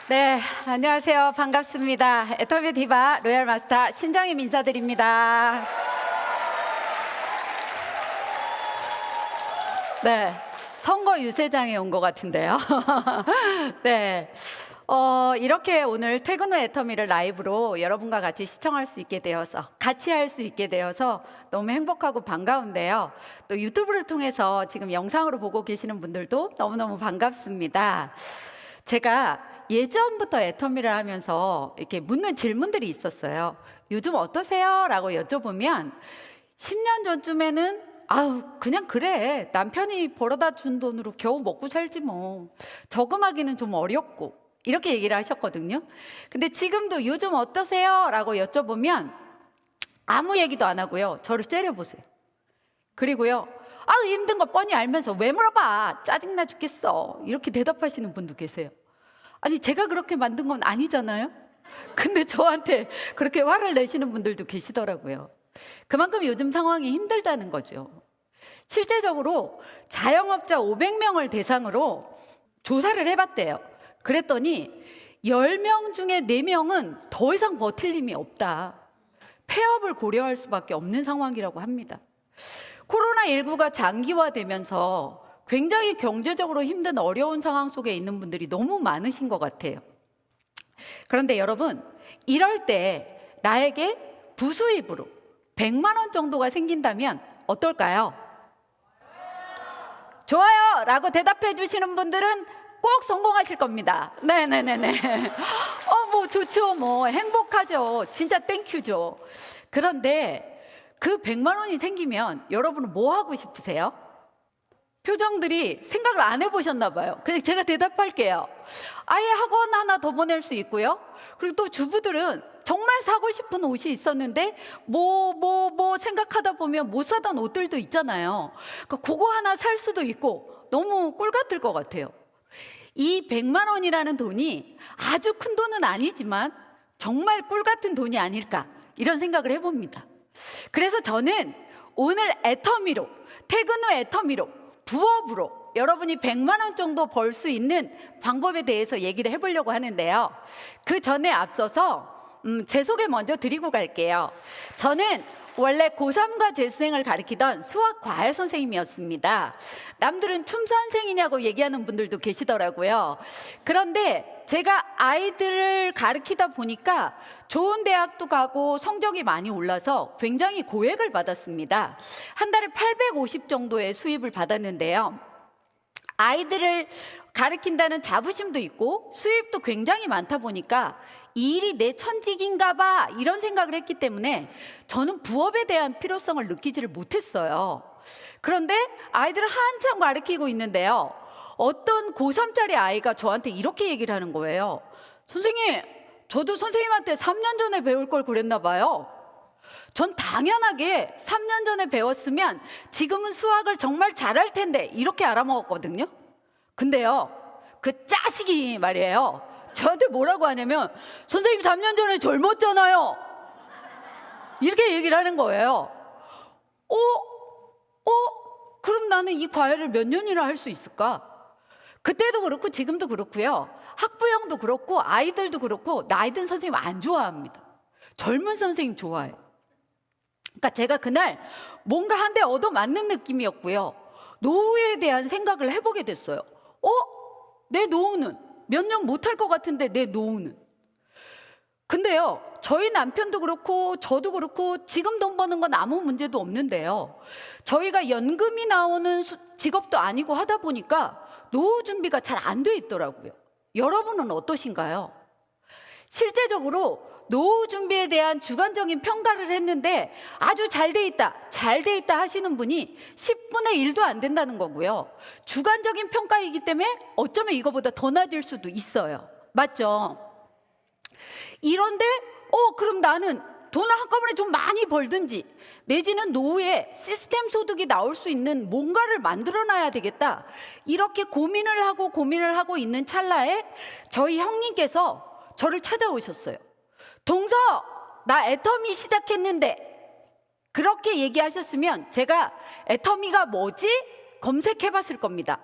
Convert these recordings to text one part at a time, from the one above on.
네, 안녕하세요. 반갑습니다. 애터미 디바 로얄 마스터 신정임 인사드립니다. 네, 선거 유세장에 온 것 같은데요. 네, 이렇게 오늘 퇴근 후 애터미를 라이브로 여러분과 같이 시청할 수 있게 되어서, 같이 할 수 있게 되어서 너무 행복하고 반가운데요. 또 유튜브를 통해서 지금 영상으로 보고 계시는 분들도 너무너무 반갑습니다. 제가 예전부터 애터미를 하면서 이렇게 묻는 질문들이 있었어요. 요즘 어떠세요? 라고 여쭤보면 10년 전쯤에는 아우 그냥 그래, 남편이 벌어다 준 돈으로 겨우 먹고 살지 뭐, 저금하기는 좀 어렵고, 이렇게 얘기를 하셨거든요. 근데 지금도 요즘 어떠세요? 라고 여쭤보면 아무 얘기도 안 하고요, 저를 째려보세요. 그리고요, 아우 힘든 거 뻔히 알면서 왜 물어봐, 짜증나 죽겠어, 이렇게 대답하시는 분도 계세요. 아니 제가 그렇게 만든 건 아니잖아요. 근데 저한테 그렇게 화를 내시는 분들도 계시더라고요. 그만큼 요즘 상황이 힘들다는 거죠. 실제적으로 자영업자 500명을 대상으로 조사를 해봤대요. 그랬더니 10명 중에 4명은 더 이상 버틸 힘이 없다, 폐업을 고려할 수밖에 없는 상황이라고 합니다. 코로나19가 장기화되면서 굉장히 경제적으로 힘든 어려운 상황 속에 있는 분들이 너무 많으신 것 같아요. 그런데 여러분, 이럴 때 나에게 부수입으로 100만 원 정도가 생긴다면 어떨까요? 좋아요! 라고 대답해 주시는 분들은 꼭 성공하실 겁니다. 네네네네. 뭐 좋죠. 뭐 행복하죠. 진짜 땡큐죠. 그런데 그 100만 원이 생기면 여러분은 뭐 하고 싶으세요? 표정들이 생각을 안 해보셨나 봐요. 그냥 제가 대답할게요. 아예 학원 하나 더 보낼 수 있고요. 그리고 또 주부들은 정말 사고 싶은 옷이 있었는데 뭐 생각하다 보면 못 사던 옷들도 있잖아요. 그러니까 그거 하나 살 수도 있고 너무 꿀 같을 것 같아요. 이 100만 원이라는 돈이 아주 큰 돈은 아니지만 정말 꿀 같은 돈이 아닐까, 이런 생각을 해봅니다. 그래서 저는 오늘 애터미로, 퇴근 후 애터미로, 부업으로 여러분이 100만 원 정도 벌 수 있는 방법에 대해서 얘기를 해보려고 하는데요. 그 전에 앞서서 제 소개 먼저 드리고 갈게요. 저는 원래 고3과 재수생을 가르치던 수학 과외 선생님이었습니다. 남들은 춤 선생이냐고 얘기하는 분들도 계시더라고요. 그런데 제가 아이들을 가르치다 보니까 좋은 대학도 가고 성적이 많이 올라서 굉장히 고액을 받았습니다. 한 달에 850 정도의 수입을 받았는데요. 아이들을 가르친다는 자부심도 있고 수입도 굉장히 많다 보니까 이 일이 내 천직인가 봐, 이런 생각을 했기 때문에 저는 부업에 대한 필요성을 느끼지를 못했어요. 그런데 아이들을 한참 가르치고 있는데요, 어떤 고3짜리 아이가 저한테 이렇게 얘기를 하는 거예요. 선생님, 저도 선생님한테 3년 전에 배울 걸 그랬나 봐요. 전 당연하게 3년 전에 배웠으면 지금은 수학을 정말 잘할 텐데, 이렇게 알아먹었거든요. 근데요, 그 자식이 말이에요, 저한테 뭐라고 하냐면 선생님 3년 전에 젊었잖아요, 이렇게 얘기를 하는 거예요. 그럼 나는 이 과외를 몇 년이나 할 수 있을까? 그때도 그렇고 지금도 그렇고요, 학부형도 그렇고 아이들도 그렇고 나이 든 선생님 안 좋아합니다. 젊은 선생님 좋아해요. 그러니까 제가 그날 뭔가 한 대 얻어맞는 느낌이었고요, 노후에 대한 생각을 해보게 됐어요. 내 노후는 몇 년 못할 것 같은데, 내 노후는. 근데요, 저희 남편도 그렇고 저도 그렇고 지금 돈 버는 건 아무 문제도 없는데요, 저희가 연금이 나오는 직업도 아니고 하다 보니까 노후 준비가 잘 안 돼 있더라고요. 여러분은 어떠신가요? 실제적으로 노후 준비에 대한 주관적인 평가를 했는데 아주 잘 돼 있다, 잘 돼 있다 하시는 분이 10분의 1도 안 된다는 거고요. 주관적인 평가이기 때문에 어쩌면 이거보다 더 낮을 수도 있어요. 맞죠? 이런데 그럼 나는 돈을 한꺼번에 좀 많이 벌든지, 내지는 노후에 시스템 소득이 나올 수 있는 뭔가를 만들어놔야 되겠다, 이렇게 고민을 하고 있는 찰나에 저희 형님께서 저를 찾아오셨어요. 동서, 나 애터미 시작했는데, 그렇게 얘기하셨으면 제가 애터미가 뭐지? 검색해 봤을 겁니다.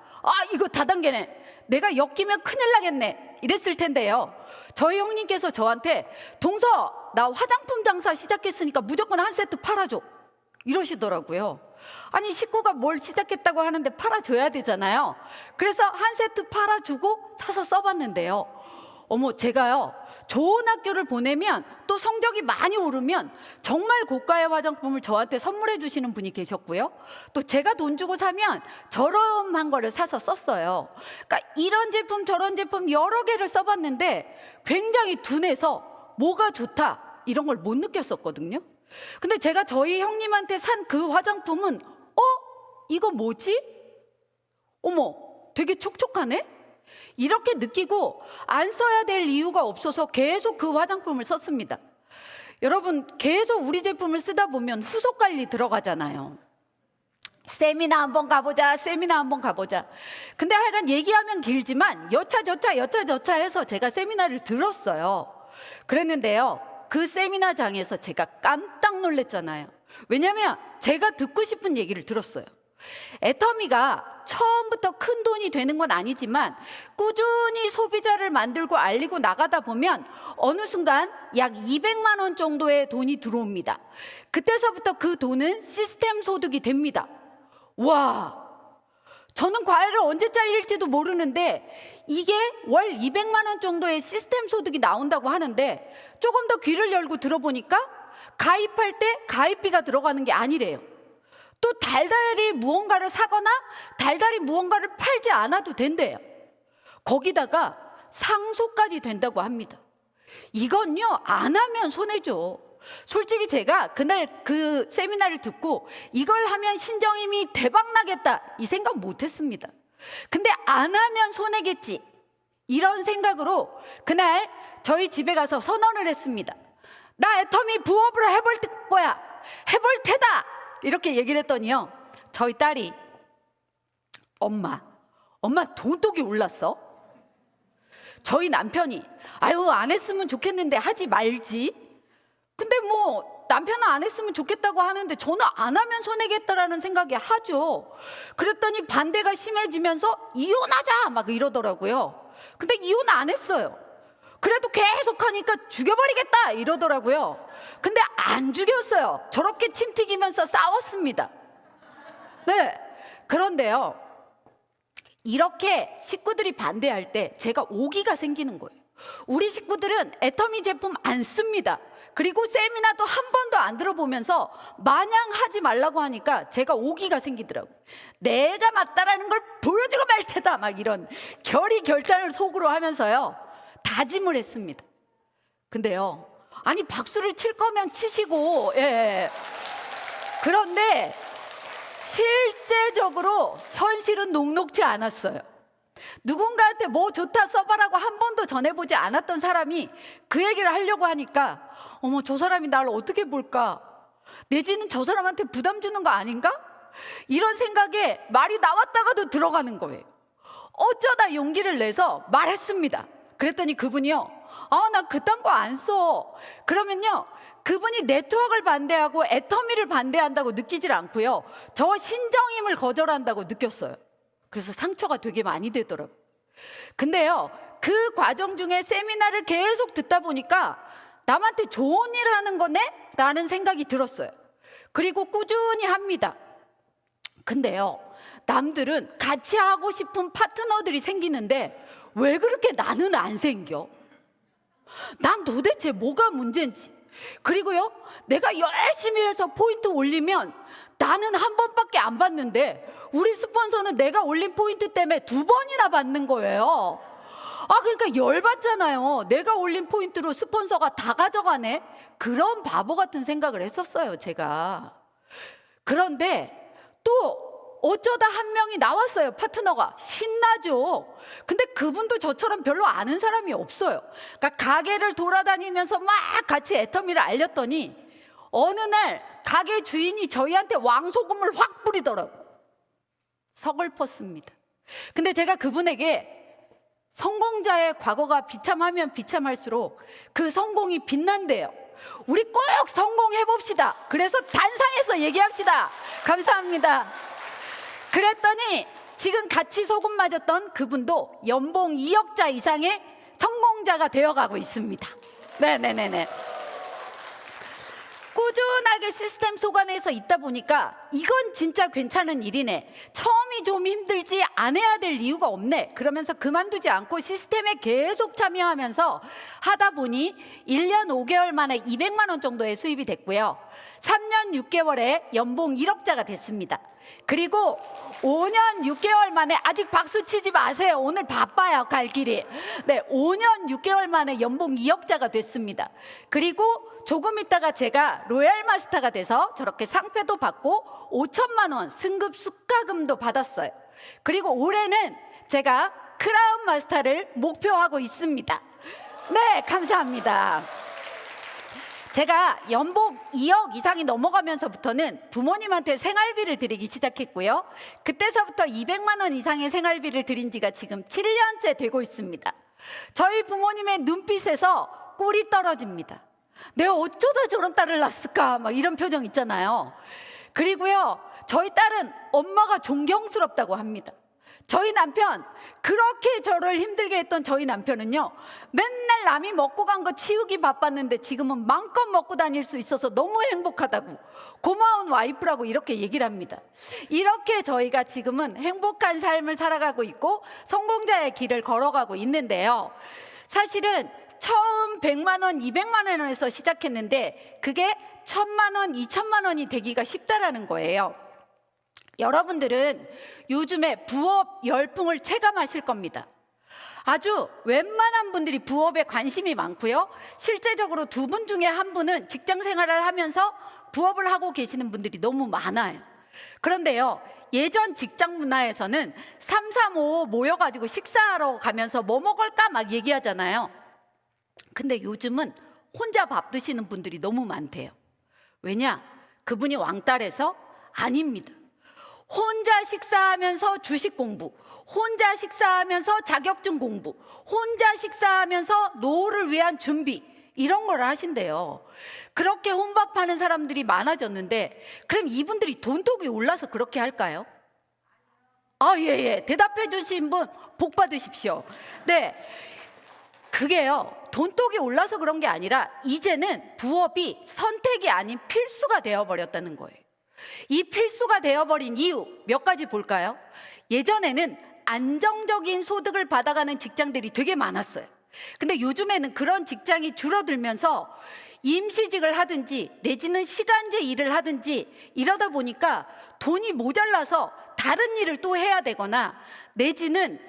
이거 다단계네. 내가 엮이면 큰일 나겠네 이랬을 텐데요, 저희 형님께서 저한테 동서 나 화장품 장사 시작했으니까 무조건 한 세트 팔아줘 이러시더라고요. 아니 식구가 뭘 시작했다고 하는데 팔아줘야 되잖아요. 그래서 한 세트 팔아주고 사서 써봤는데요, 어머 제가요 좋은 학교를 보내면 또 성적이 많이 오르면 정말 고가의 화장품을 저한테 선물해 주시는 분이 계셨고요, 또 제가 돈 주고 사면 저렴한 거를 사서 썼어요. 그러니까 이런 제품 저런 제품 여러 개를 써봤는데 굉장히 둔해서 뭐가 좋다 이런 걸 못 느꼈었거든요. 근데 제가 저희 형님한테 산 그 화장품은 이거 뭐지? 어머 되게 촉촉하네? 이렇게 느끼고 안 써야 될 이유가 없어서 계속 그 화장품을 썼습니다. 여러분 계속 우리 제품을 쓰다 보면 후속 관리 들어가잖아요. 세미나 한번 가보자, 세미나 한번 가보자. 근데 하여간 얘기하면 길지만 여차저차 해서 제가 세미나를 들었어요. 그랬는데요, 그 세미나장에서 제가 깜짝 놀랐잖아요. 왜냐면 제가 듣고 싶은 얘기를 들었어요. 애터미가 처음부터 큰 돈이 되는 건 아니지만 꾸준히 소비자를 만들고 알리고 나가다 보면 어느 순간 약 200만 원 정도의 돈이 들어옵니다. 그때서부터 그 돈은 시스템 소득이 됩니다. 와, 저는 과외를 언제 잘릴지도 모르는데 이게 월 200만 원 정도의 시스템 소득이 나온다고 하는데, 조금 더 귀를 열고 들어보니까 가입할 때 가입비가 들어가는 게 아니래요. 또 달달이 무언가를 사거나 달달이 무언가를 팔지 않아도 된대요. 거기다가 상속까지 된다고 합니다. 이건요 안 하면 손해죠. 솔직히 제가 그날 그 세미나를 듣고 이걸 하면 신정임이 대박 나겠다 이 생각 못 했습니다. 근데 안 하면 손해겠지 이런 생각으로 그날 저희 집에 가서 선언을 했습니다. 나 애터미 부업을 해볼 거야, 해볼 테다 이렇게 얘기를 했더니요, 저희 딸이 엄마 돈독이 올랐어? 저희 남편이 아유 안 했으면 좋겠는데 하지 말지. 근데 뭐 남편은 안 했으면 좋겠다고 하는데 저는 안 하면 손해겠다라는 생각이 하죠. 그랬더니 반대가 심해지면서 이혼하자 막 이러더라고요. 근데 이혼 안 했어요. 그래도 계속 하니까 죽여버리겠다 이러더라고요. 근데 안 죽였어요. 저렇게 침 튀기면서 싸웠습니다. 네, 그런데요, 이렇게 식구들이 반대할 때 제가 오기가 생기는 거예요. 우리 식구들은 애터미 제품 안 씁니다. 그리고 세미나도 한 번도 안 들어보면서 마냥 하지 말라고 하니까 제가 오기가 생기더라고요. 내가 맞다라는 걸 보여주고 말 테다 막 이런 결의결단을 속으로 하면서요 다짐을 했습니다. 근데요, 아니 박수를 칠 거면 치시고, 그런데 실제적으로 현실은 녹록지 않았어요. 누군가한테 뭐 좋다 써봐라고 한 번도 전해보지 않았던 사람이 그 얘기를 하려고 하니까 어머 저 사람이 나를 어떻게 볼까, 내지는 저 사람한테 부담 주는 거 아닌가, 이런 생각에 말이 나왔다가도 들어가는 거예요. 어쩌다 용기를 내서 말했습니다. 그랬더니 그분이요, 나 그딴 거 안 써. 그러면요 그분이 네트워크를 반대하고 애터미를 반대한다고 느끼질 않고요, 저 신정임을 거절한다고 느꼈어요. 그래서 상처가 되게 많이 되더라고요. 근데요 그 과정 중에 세미나를 계속 듣다 보니까 남한테 좋은 일 하는 거네? 라는 생각이 들었어요. 그리고 꾸준히 합니다. 근데요 남들은 같이 하고 싶은 파트너들이 생기는데 왜 그렇게 나는 안 생겨? 난 도대체 뭐가 문제인지. 그리고요 내가 열심히 해서 포인트 올리면 나는 한 번밖에 안 받는데 우리 스폰서는 내가 올린 포인트 때문에 2번이나 받는 거예요. 그러니까 열받잖아요. 내가 올린 포인트로 스폰서가 다 가져가네. 그런 바보 같은 생각을 했었어요 제가. 그런데 또 어쩌다 한 명이 나왔어요. 파트너가. 신나죠. 근데 그분도 저처럼 별로 아는 사람이 없어요. 그러니까 가게를 돌아다니면서 막 같이 애터미를 알렸더니 어느 날 가게 주인이 저희한테 왕소금을 확 뿌리더라고요. 서글펐습니다. 근데 제가 그분에게 성공자의 과거가 비참하면 비참할수록 그 성공이 빛난대요. 우리 꼭 성공해봅시다. 그래서 단상에서 얘기합시다. 감사합니다. 그랬더니 지금 같이 소금 맞았던 그분도 연봉 2억자 이상의 성공자가 되어가고 있습니다. 네네네네. 꾸준하게 시스템 속 안에서 있다 보니까 이건 진짜 괜찮은 일이네, 처음이 좀 힘들지 안 해야 될 이유가 없네, 그러면서 그만두지 않고 시스템에 계속 참여하면서 하다 보니 1년 5개월 만에 200만 원 정도의 수입이 됐고요, 3년 6개월에 연봉 1억자가 됐습니다. 그리고 5년 6개월 만에, 아직 박수 치지 마세요, 오늘 바빠요 갈 길이. 네, 5년 6개월 만에 연봉 2억자가 됐습니다. 그리고 조금 있다가 제가 로얄 마스터가 돼서 저렇게 상패도 받고 5천만 원 승급 수가금도 받았어요. 그리고 올해는 제가 크라운 마스터를 목표하고 있습니다. 네, 감사합니다. 제가 연봉 2억 이상이 넘어가면서부터는 부모님한테 생활비를 드리기 시작했고요, 그때서부터 200만 원 이상의 생활비를 드린 지가 지금 7년째 되고 있습니다. 저희 부모님의 눈빛에서 꿀이 떨어집니다. 내가 어쩌다 저런 딸을 낳았을까, 막 이런 표정 있잖아요. 그리고요, 저희 딸은 엄마가 존경스럽다고 합니다. 저희 남편, 그렇게 저를 힘들게 했던 저희 남편은요, 맨날 남이 먹고 간 거 치우기 바빴는데 지금은 마음껏 먹고 다닐 수 있어서 너무 행복하다고, 고마운 와이프라고 이렇게 얘기를 합니다. 이렇게 저희가 지금은 행복한 삶을 살아가고 있고 성공자의 길을 걸어가고 있는데요, 사실은 처음 100만 원, 200만 원에서 시작했는데 그게 1000만 원, 2000만 원이 되기가 쉽다라는 거예요. 여러분들은 요즘에 부업 열풍을 체감하실 겁니다. 아주 웬만한 분들이 부업에 관심이 많고요, 실제적으로 두 분 중에 한 분은 직장 생활을 하면서 부업을 하고 계시는 분들이 너무 많아요. 그런데요, 예전 직장 문화에서는 335 모여가지고 식사하러 가면서 뭐 먹을까 막 얘기하잖아요. 근데 요즘은 혼자 밥 드시는 분들이 너무 많대요. 왜냐? 그분이 왕따라서? 아닙니다. 혼자 식사하면서 주식 공부, 혼자 식사하면서 자격증 공부, 혼자 식사하면서 노후를 위한 준비, 이런 걸 하신대요. 그렇게 혼밥하는 사람들이 많아졌는데 그럼 이분들이 돈독이 올라서 그렇게 할까요? 예. 대답해 주신 분 복 받으십시오. 네, 그게요, 돈독이 올라서 그런 게 아니라 이제는 부업이 선택이 아닌 필수가 되어버렸다는 거예요. 이 필수가 되어버린 이유 몇 가지 볼까요? 예전에는 안정적인 소득을 받아가는 직장들이 되게 많았어요. 근데 요즘에는 그런 직장이 줄어들면서 임시직을 하든지 내지는 시간제 일을 하든지 이러다 보니까 돈이 모자라서 다른 일을 또 해야 되거나, 내지는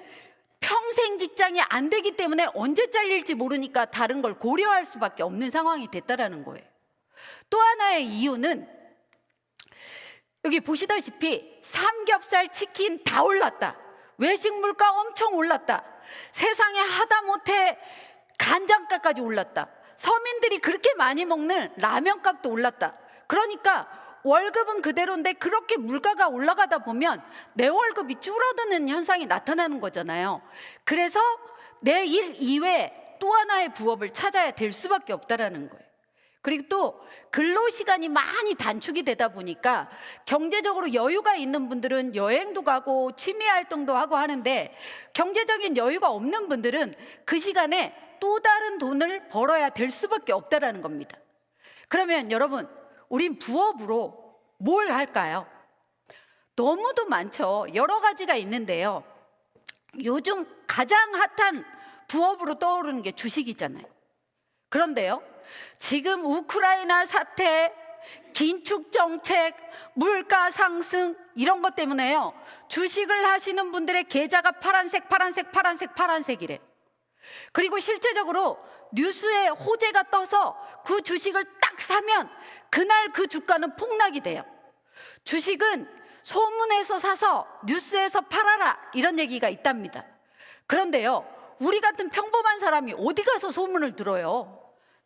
평생 직장이 안 되기 때문에 언제 잘릴지 모르니까 다른 걸 고려할 수밖에 없는 상황이 됐다라는 거예요. 또 하나의 이유는 여기 보시다시피 삼겹살, 치킨 다 올랐다, 외식 물가 엄청 올랐다, 세상에 하다못해 간장가까지 올랐다, 서민들이 그렇게 많이 먹는 라면값도 올랐다. 그러니까 월급은 그대로인데 그렇게 물가가 올라가다 보면 내 월급이 줄어드는 현상이 나타나는 거잖아요. 그래서 내 일 이외에 또 하나의 부업을 찾아야 될 수밖에 없다라는 거예요. 그리고 또 근로시간이 많이 단축이 되다 보니까 경제적으로 여유가 있는 분들은 여행도 가고 취미활동도 하고 하는데, 경제적인 여유가 없는 분들은 그 시간에 또 다른 돈을 벌어야 될 수밖에 없다라는 겁니다. 그러면 여러분, 우린 부업으로 뭘 할까요? 너무도 많죠. 여러 가지가 있는데요, 요즘 가장 핫한 부업으로 떠오르는 게 주식이잖아요. 그런데요, 지금 우크라이나 사태, 긴축 정책, 물가 상승 이런 것 때문에요, 주식을 하시는 분들의 계좌가 파란색이래. 그리고 실제적으로 뉴스에 호재가 떠서 그 주식을 딱 사면 그날 그 주가는 폭락이 돼요. 주식은 소문에서 사서 뉴스에서 팔아라, 이런 얘기가 있답니다. 그런데요, 우리 같은 평범한 사람이 어디 가서 소문을 들어요?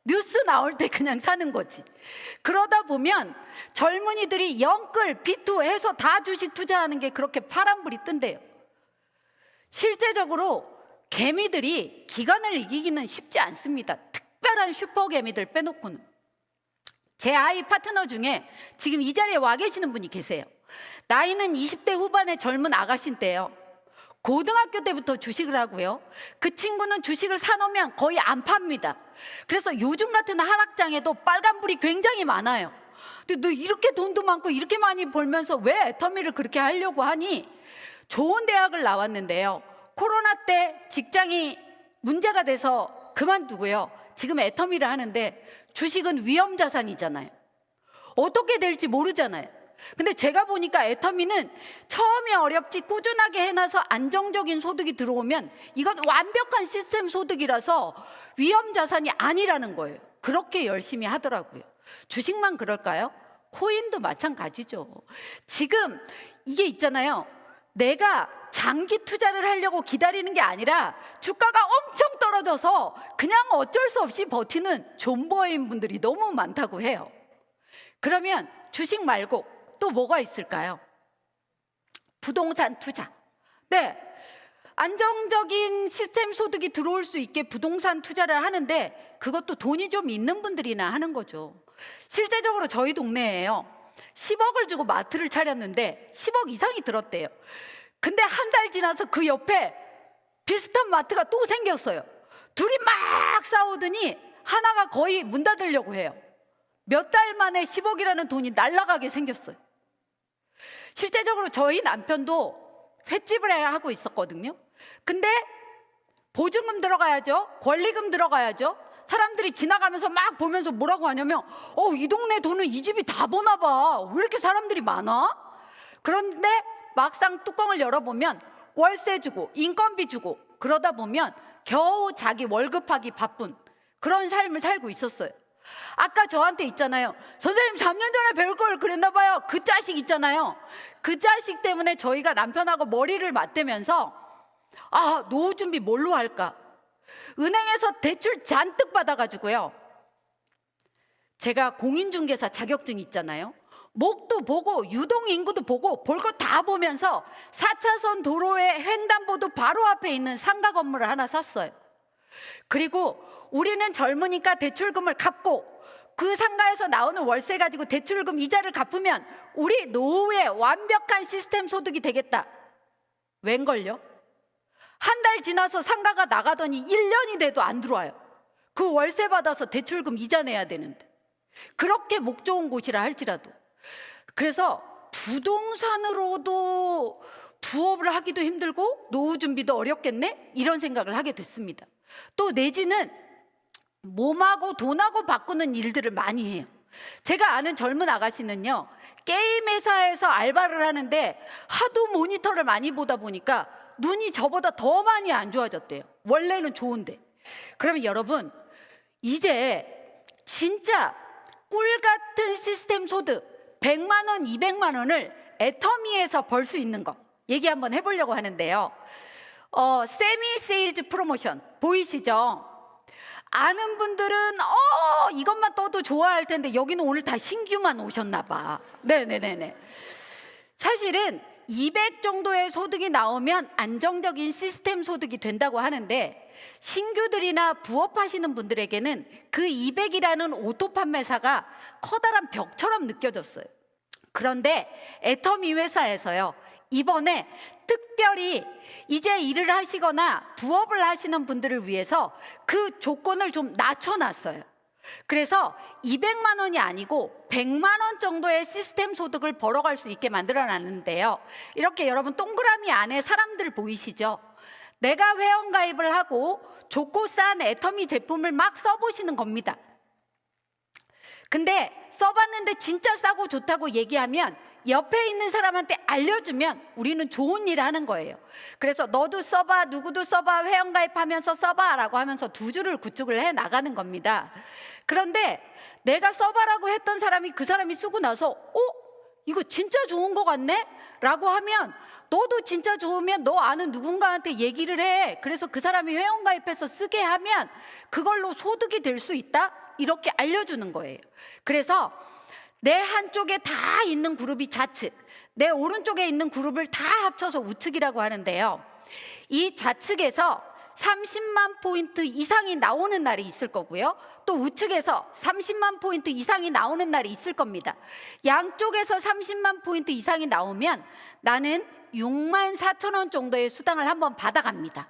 뉴스 나올 때 그냥 사는 거지. 그러다 보면 젊은이들이 영끌, 비투해서 다 주식 투자하는 게 그렇게 파란불이 뜬대요. 실제적으로 개미들이 기관을 이기기는 쉽지 않습니다. 특별한 슈퍼 개미들 빼놓고는. 제 아이 파트너 중에 지금 이 자리에 와 계시는 분이 계세요. 나이는 20대 후반의 젊은 아가씨인데요. 고등학교 때부터 주식을 하고요. 그 친구는 주식을 사놓으면 거의 안 팝니다. 그래서 요즘 같은 하락장에도 빨간불이 굉장히 많아요. 근데 너 이렇게 돈도 많고 이렇게 많이 벌면서 왜 애터미를 그렇게 하려고 하니? 좋은 대학을 나왔는데요. 코로나 때 직장이 문제가 돼서 그만두고요. 지금 애터미를 하는데 주식은 위험자산이잖아요. 어떻게 될지 모르잖아요. 근데 제가 보니까 애터미는 처음에 어렵지 꾸준하게 해놔서 안정적인 소득이 들어오면 이건 완벽한 시스템 소득이라서 위험자산이 아니라는 거예요. 그렇게 열심히 하더라고요. 주식만 그럴까요? 코인도 마찬가지죠. 지금 이게 있잖아요. 내가 장기 투자를 하려고 기다리는 게 아니라 주가가 엄청 떨어져서 그냥 어쩔 수 없이 버티는 존버인 분들이 너무 많다고 해요. 그러면 주식 말고 또 뭐가 있을까요? 부동산 투자. 네, 안정적인 시스템 소득이 들어올 수 있게 부동산 투자를 하는데 그것도 돈이 좀 있는 분들이나 하는 거죠. 실제적으로 저희 동네에요, 10억을 주고 마트를 차렸는데 10억 이상이 들었대요. 근데 한 달 지나서 그 옆에 비슷한 마트가 또 생겼어요. 둘이 막 싸우더니 하나가 거의 문 닫으려고 해요. 몇 달 만에 10억이라는 돈이 날아가게 생겼어요. 실제적으로 저희 남편도 횟집을 하고 있었거든요. 근데 보증금 들어가야죠. 권리금 들어가야죠. 사람들이 지나가면서 막 보면서 뭐라고 하냐면 이 동네 돈은 이 집이 다 버나 봐. 왜 이렇게 사람들이 많아? 그런데 막상 뚜껑을 열어보면 월세 주고 인건비 주고 그러다 보면 겨우 자기 월급하기 바쁜 그런 삶을 살고 있었어요. 아까 저한테 있잖아요. 선생님 3년 전에 배울 걸 그랬나 봐요. 그 자식 있잖아요. 그 자식 때문에 저희가 남편하고 머리를 맞대면서 노후 준비 뭘로 할까? 은행에서 대출 잔뜩 받아가지고요. 제가 공인중개사 자격증 있잖아요. 목도 보고 유동인구도 보고 볼 거 다 보면서 4차선 도로의 횡단보도 바로 앞에 있는 상가 건물을 하나 샀어요. 그리고 우리는 젊으니까 대출금을 갚고 그 상가에서 나오는 월세 가지고 대출금 이자를 갚으면 우리 노후에 완벽한 시스템 소득이 되겠다. 웬걸요? 한 달 지나서 상가가 나가더니 1년이 돼도 안 들어와요. 그 월세 받아서 대출금 이자 내야 되는데. 그렇게 목 좋은 곳이라 할지라도. 그래서 부동산으로도 부업을 하기도 힘들고 노후 준비도 어렵겠네? 이런 생각을 하게 됐습니다. 또 내지는 몸하고 돈하고 바꾸는 일들을 많이 해요. 제가 아는 젊은 아가씨는요, 게임 회사에서 알바를 하는데 하도 모니터를 많이 보다 보니까 눈이 저보다 더 많이 안 좋아졌대요. 원래는 좋은데. 그러면 여러분, 이제 진짜 꿀 같은 시스템 소득 100만 원, 200만 원을 애터미에서 벌 수 있는 거 얘기 한번 해보려고 하는데요. 세미 세일즈 프로모션 보이시죠? 아는 분들은 이것만 떠도 좋아할 텐데 여기는 오늘 다 신규만 오셨나 봐. 네네네네. 사실은 200 정도의 소득이 나오면 안정적인 시스템 소득이 된다고 하는데 신규들이나 부업하시는 분들에게는 그 200이라는 오토 판매사가 커다란 벽처럼 느껴졌어요. 그런데 애터미 회사에서요, 이번에 특별히 이제 일을 하시거나 부업을 하시는 분들을 위해서 그 조건을 좀 낮춰놨어요. 그래서 200만 원이 아니고 100만 원 정도의 시스템 소득을 벌어갈 수 있게 만들어놨는데요. 이렇게 여러분 동그라미 안에 사람들 보이시죠? 내가 회원가입을 하고 좋고 싼 애터미 제품을 막 써보시는 겁니다. 근데 써봤는데 진짜 싸고 좋다고 얘기하면 옆에 있는 사람한테 알려주면 우리는 좋은 일을 하는 거예요. 그래서 너도 써봐, 누구도 써봐, 회원가입하면서 써봐 라고 하면서 두 줄을 구축을 해 나가는 겁니다. 그런데 내가 써봐라고 했던 사람이 그 사람이 쓰고 나서 이거 진짜 좋은 거 같네? 라고 하면 너도 진짜 좋으면 너 아는 누군가한테 얘기를 해. 그래서 그 사람이 회원가입해서 쓰게 하면 그걸로 소득이 될 수 있다? 이렇게 알려주는 거예요. 그래서 내 한쪽에 다 있는 그룹이 좌측, 내 오른쪽에 있는 그룹을 다 합쳐서 우측이라고 하는데요. 이 좌측에서 30만 포인트 이상이 나오는 날이 있을 거고요. 또 우측에서 30만 포인트 이상이 나오는 날이 있을 겁니다. 양쪽에서 30만 포인트 이상이 나오면 나는 6만 4천 원 정도의 수당을 한번 받아갑니다.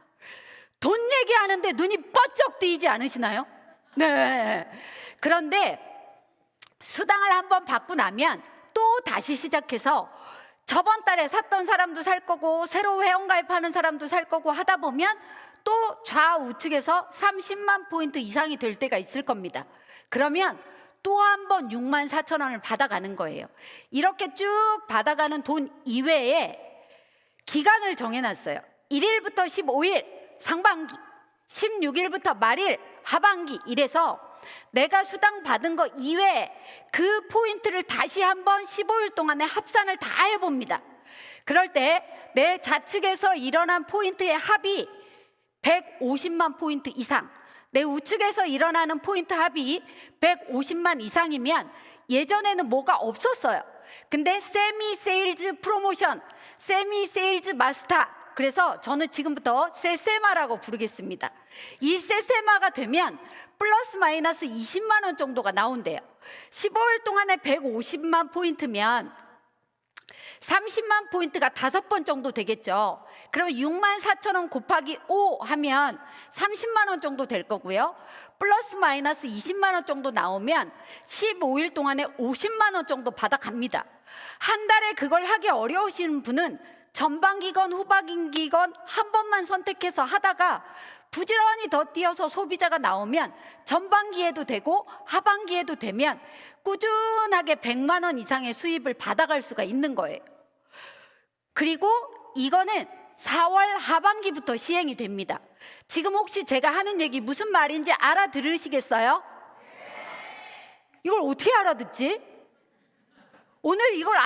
돈 얘기하는데 눈이 번쩍 뜨이지 않으시나요? 네. 그런데 수당을 한번 받고 나면 또 다시 시작해서 저번 달에 샀던 사람도 살 거고 새로 회원가입하는 사람도 살 거고 하다 보면 또 좌우측에서 30만 포인트 이상이 될 때가 있을 겁니다. 그러면 또 한 번 6만 4천 원을 받아가는 거예요. 이렇게 쭉 받아가는 돈 이외에 기간을 정해놨어요. 1일부터 15일 상반기, 16일부터 말일 하반기, 이래서 내가 수당 받은 거 이외에 그 포인트를 다시 한번 15일 동안에 합산을 다 해봅니다. 그럴 때 내 좌측에서 일어난 포인트의 합이 150만 포인트 이상, 내 우측에서 일어나는 포인트 합이 150만 이상이면 예전에는 뭐가 없었어요. 근데 세미 세일즈 프로모션, 세미 세일즈 마스터, 그래서 저는 지금부터 세세마라고 부르겠습니다. 이 세세마가 되면 플러스 마이너스 20만 원 정도가 나온대요. 15일 동안에 150만 포인트면 30만 포인트가 5번 정도 되겠죠. 그러면 6만 4천 원 곱하기 5 하면 30만 원 정도 될 거고요. 플러스 마이너스 20만 원 정도 나오면 15일 동안에 50만 원 정도 받아갑니다. 한 달에 그걸 하기 어려우신 분은 전반기건 후반기건 한 번만 선택해서 하다가 부지런히 더 뛰어서 소비자가 나오면 전반기에도 되고 하반기에도 되면 꾸준하게 100만 원 이상의 수입을 받아갈 수가 있는 거예요. 그리고 이거는 4월 하반기부터 시행이 됩니다. 지금 혹시 제가 하는 얘기 무슨 말인지 알아들으시겠어요? 이걸 어떻게 알아듣지? 오늘 이걸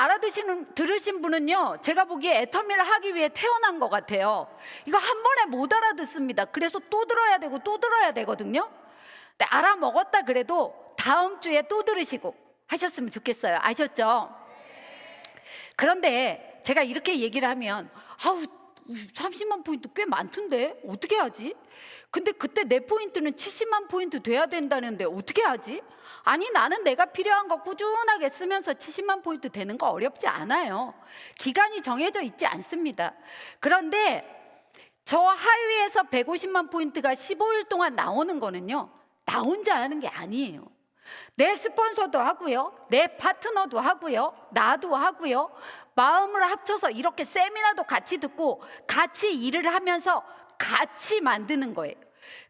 들으신 분은요, 제가 보기에 애터미를 하기 위해 태어난 것 같아요. 이거 한 번에 못 알아듣습니다. 그래서 또 들어야 되고 또 들어야 되거든요. 근데 알아먹었다 그래도 다음 주에 또 들으시고 하셨으면 좋겠어요. 아셨죠? 그런데 제가 이렇게 얘기를 하면 아우 30만 포인트 꽤 많던데 어떻게 하지? 근데 그때 내 포인트는 70만 포인트 돼야 된다는데 어떻게 하지? 아니, 나는 내가 필요한 거 꾸준하게 쓰면서 70만 포인트 되는 거 어렵지 않아요. 기간이 정해져 있지 않습니다. 그런데 저 하위에서 150만 포인트가 15일 동안 나오는 거는요, 나 혼자 하는 게 아니에요. 내 스폰서도 하고요, 내 파트너도 하고요, 나도 하고요, 마음을 합쳐서 이렇게 세미나도 같이 듣고 같이 일을 하면서 같이 만드는 거예요.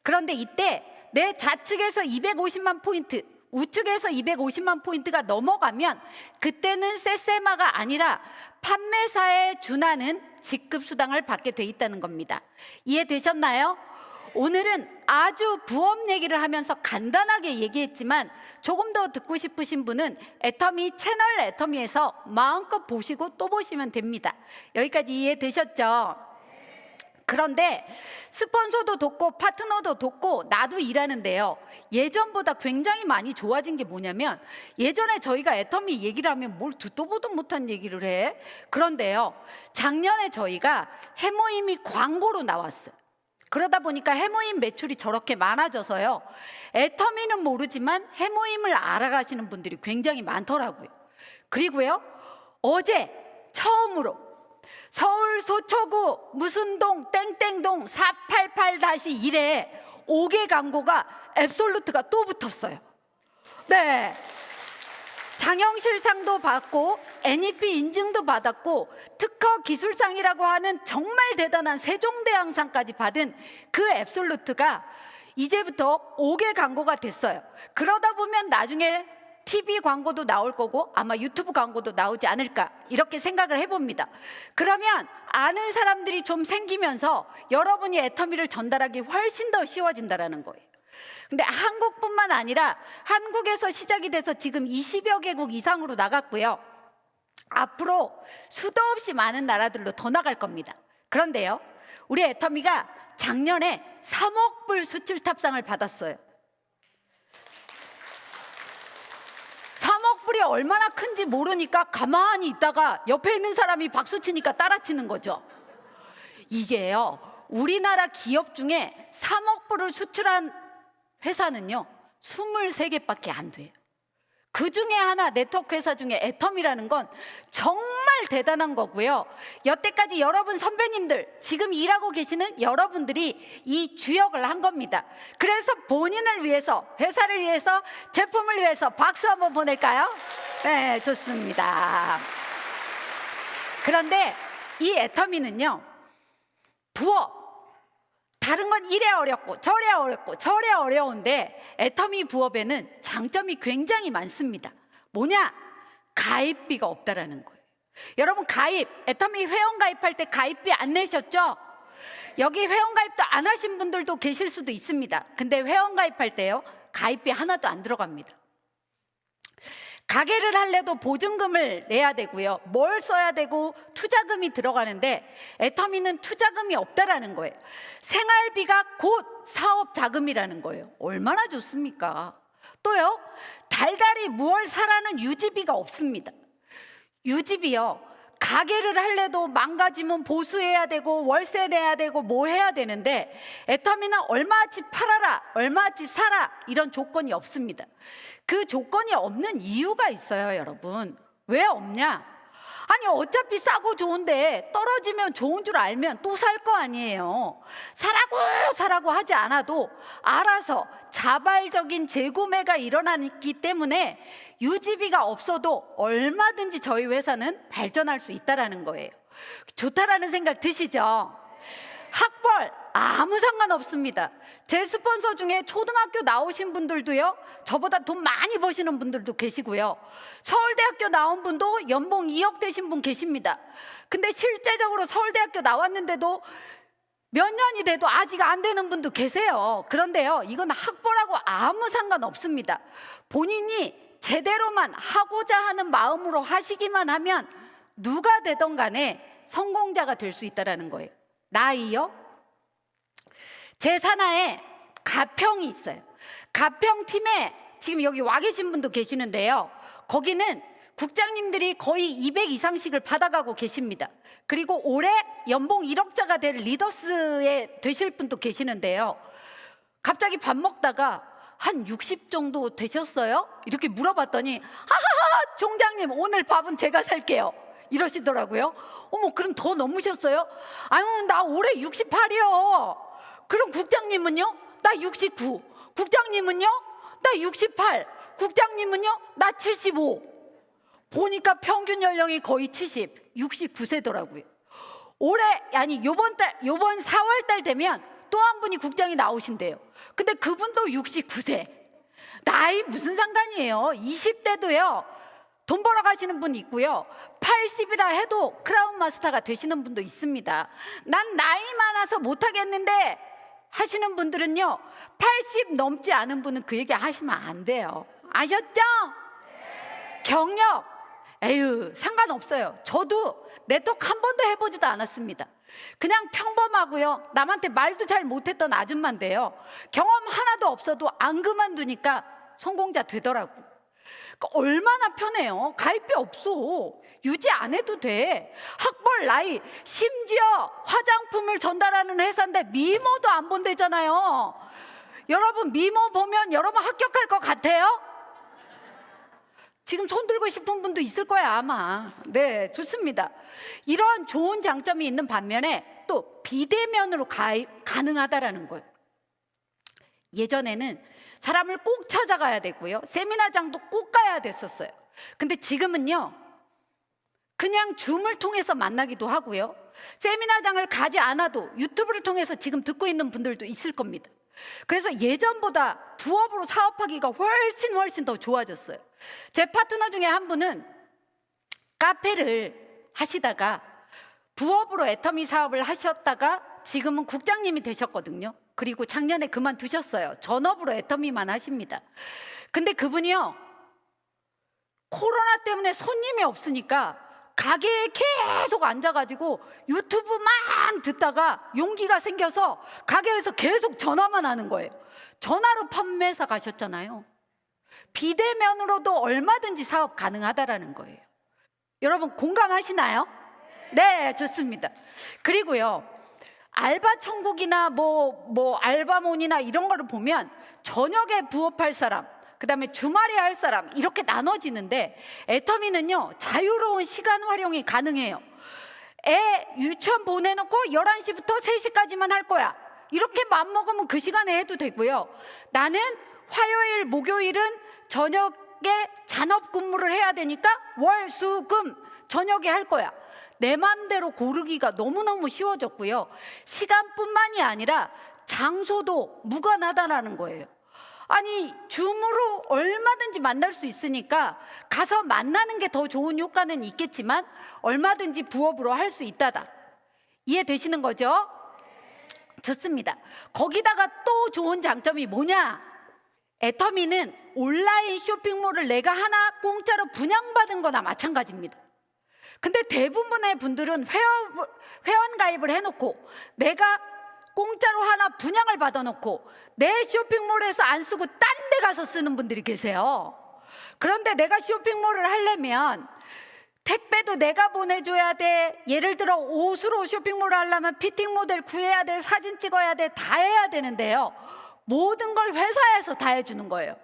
그런데 이때 내 좌측에서 250만 포인트, 우측에서 250만 포인트가 넘어가면 그때는 세세마가 아니라 판매사에 준하는 직급 수당을 받게 돼 있다는 겁니다. 이해되셨나요? 오늘은 아주 부업 얘기를 하면서 간단하게 얘기했지만 조금 더 듣고 싶으신 분은 애터미 채널 애터미에서 마음껏 보시고 또 보시면 됩니다. 여기까지 이해되셨죠? 그런데 스폰서도 돕고 파트너도 돕고 나도 일하는데요, 예전보다 굉장히 많이 좋아진 게 뭐냐면, 예전에 저희가 애터미 얘기를 하면 뭘 듣도 보도 못한 얘기를 해. 그런데요, 작년에 저희가 해모임이 광고로 나왔어요. 그러다 보니까 해모임 매출이 저렇게 많아져서요, 애터미는 모르지만 해모임을 알아가시는 분들이 굉장히 많더라고요. 그리고요, 어제 처음으로 서울 서초구 무슨 동 땡땡동 488-1에 5개 광고가 앱솔루트가 또 붙었어요. 네, 장영실상도 받고 NEP 인증도 받았고 특허 기술상이라고 하는 정말 대단한 세종대왕상까지 받은 그 앱솔루트가 이제부터 5개 광고가 됐어요. 그러다 보면 나중에 TV 광고도 나올 거고 아마 유튜브 광고도 나오지 않을까, 이렇게 생각을 해봅니다. 그러면 아는 사람들이 좀 생기면서 여러분이 애터미를 전달하기 훨씬 더 쉬워진다는 거예요. 근데 한국뿐만 아니라 한국에서 시작이 돼서 지금 20여 개국 이상으로 나갔고요, 앞으로 수도 없이 많은 나라들로 더 나갈 겁니다. 그런데요, 우리 애터미가 작년에 3억 불 수출 탑상을 받았어요. 3억 불이 얼마나 큰지 모르니까 가만히 있다가 옆에 있는 사람이 박수 치니까 따라 치는 거죠. 이게요, 우리나라 기업 중에 3억 불을 수출한 회사는요 23개밖에 안 돼요. 그 중에 하나, 네트워크 회사 중에 애텀이라는 건 정말 대단한 거고요. 여태까지 여러분 선배님들, 지금 일하고 계시는 여러분들이 이 주역을 한 겁니다. 그래서 본인을 위해서, 회사를 위해서, 제품을 위해서 박수 한번 보낼까요? 네, 좋습니다. 그런데 이 애터미는요 부업, 다른 건 이래 어렵고 저래 어렵고 저래 어려운데 애터미 부업에는 장점이 굉장히 많습니다. 뭐냐? 가입비가 없다라는 거예요. 여러분 가입, 애터미 회원 가입할 때 가입비 안 내셨죠? 여기 회원 가입도 안 하신 분들도 계실 수도 있습니다. 근데 회원 가입할 때요 가입비 하나도 안 들어갑니다. 가게를 할래도 보증금을 내야 되고요. 뭘 써야 되고 투자금이 들어가는데 애터미는 투자금이 없다라는 거예요. 생활비가 곧 사업 자금이라는 거예요. 얼마나 좋습니까? 또요, 달달이 무얼 사라는 유지비가 없습니다. 유지비요, 가게를 할래도 망가지면 보수해야 되고 월세 내야 되고 뭐 해야 되는데 애터미는 얼마치 팔아라, 얼마치 사라 이런 조건이 없습니다. 그 조건이 없는 이유가 있어요, 여러분. 왜 없냐? 아니 어차피 싸고 좋은데 떨어지면 좋은 줄 알면 또 살 거 아니에요. 사라고 하지 않아도 알아서 자발적인 재구매가 일어나기 때문에 유지비가 없어도 얼마든지 저희 회사는 발전할 수 있다는 거예요. 좋다라는 생각 드시죠? 학벌 아무 상관없습니다. 제 스폰서 중에 초등학교 나오신 분들도요 저보다 돈 많이 버시는 분들도 계시고요, 서울대학교 나온 분도 연봉 2억 되신 분 계십니다. 근데 실제적으로 서울대학교 나왔는데도 몇 년이 돼도 아직 안 되는 분도 계세요. 그런데요 이건 학벌하고 아무 상관없습니다. 본인이 제대로만 하고자 하는 마음으로 하시기만 하면 누가 되던 간에 성공자가 될 수 있다는 거예요. 나이요? 제 산하에 가평이 있어요. 가평팀에 지금 여기 와 계신 분도 계시는데요, 거기는 국장님들이 거의 200 이상씩을 받아가고 계십니다. 그리고 올해 연봉 1억자가 될 리더스에 되실 분도 계시는데요, 갑자기 밥 먹다가 한 60 정도 되셨어요? 이렇게 물어봤더니 하하하 총장님 오늘 밥은 제가 살게요 이러시더라고요. 어머, 그럼 더 넘으셨어요? 아유, 나 올해 68이요. 그럼 국장님은요? 나 69. 국장님은요? 나 68. 국장님은요? 나 75. 보니까 평균 연령이 거의 70, 69세더라고요. 올해, 아니 요번 4월 달 되면 또 한 분이 국장이 나오신대요. 근데 그분도 69세. 나이 무슨 상관이에요. 20대도요 돈 벌어 가시는 분 있고요, 80이라 해도 크라운 마스터가 되시는 분도 있습니다. 난 나이 많아서 못하겠는데 하시는 분들은요 80 넘지 않은 분은 그 얘기 하시면 안 돼요. 아셨죠? 경력 에휴 상관없어요. 저도 네트워크 한 번도 해보지도 않았습니다. 그냥 평범하고요, 남한테 말도 잘 못했던 아줌마인데요, 경험 하나도 없어도 안 그만두니까 성공자 되더라고요. 얼마나 편해요. 가입비 없어. 유지 안 해도 돼. 학벌, 나이, 심지어 화장품을 전달하는 회사인데 미모도 안 본대잖아요. 여러분 미모 보면 여러분 합격할 것 같아요? 지금 손 들고 싶은 분도 있을 거야 아마. 네, 좋습니다. 이런 좋은 장점이 있는 반면에 또 비대면으로 가입 가능하다라는 거예요. 예전에는 사람을 꼭 찾아가야 되고요, 세미나장도 꼭 가야 됐었어요. 근데 지금은요 그냥 줌을 통해서 만나기도 하고요, 세미나장을 가지 않아도 유튜브를 통해서 지금 듣고 있는 분들도 있을 겁니다. 그래서 예전보다 부업으로 사업하기가 훨씬 더 좋아졌어요. 제 파트너 중에 한 분은 카페를 하시다가 부업으로 애터미 사업을 하셨다가 지금은 국장님이 되셨거든요. 그리고 작년에 그만두셨어요. 전업으로 애터미만 하십니다. 근데 그분이요 코로나 때문에 손님이 없으니까 가게에 계속 앉아가지고 유튜브만 듣다가 용기가 생겨서 가게에서 계속 전화만 하는 거예요. 전화로 판매사 가셨잖아요. 비대면으로도 얼마든지 사업 가능하다라는 거예요. 여러분 공감하시나요? 네, 좋습니다. 그리고요 알바 천국이나 뭐 알바몬이나 이런 거를 보면 저녁에 부업할 사람, 그다음에 주말에 할 사람 이렇게 나눠지는데 애터미는요 자유로운 시간 활용이 가능해요. 애 유치원 보내놓고 11시부터 3시까지만 할 거야. 이렇게 맘먹으면 그 시간에 해도 되고요. 나는 화요일, 목요일은 저녁에 잔업 근무를 해야 되니까 월, 수, 금 저녁에 할 거야. 내 맘대로 고르기가 너무너무 쉬워졌고요. 시간뿐만이 아니라 장소도 무관하다라는 거예요. 아니 줌으로 얼마든지 만날 수 있으니까 가서 만나는 게 더 좋은 효과는 있겠지만 얼마든지 부업으로 할 수 있다다. 이해되시는 거죠? 좋습니다. 거기다가 또 좋은 장점이 뭐냐? 애터미는 온라인 쇼핑몰을 내가 하나 공짜로 분양받은 거나 마찬가지입니다. 근데 대부분의 분들은 회원 가입을 해놓고 내가 공짜로 하나 분양을 받아놓고 내 쇼핑몰에서 안 쓰고 딴 데 가서 쓰는 분들이 계세요. 그런데 내가 쇼핑몰을 하려면 택배도 내가 보내줘야 돼. 예를 들어 옷으로 쇼핑몰을 하려면 피팅 모델 구해야 돼. 사진 찍어야 돼. 다 해야 되는데요. 모든 걸 회사에서 다 해주는 거예요.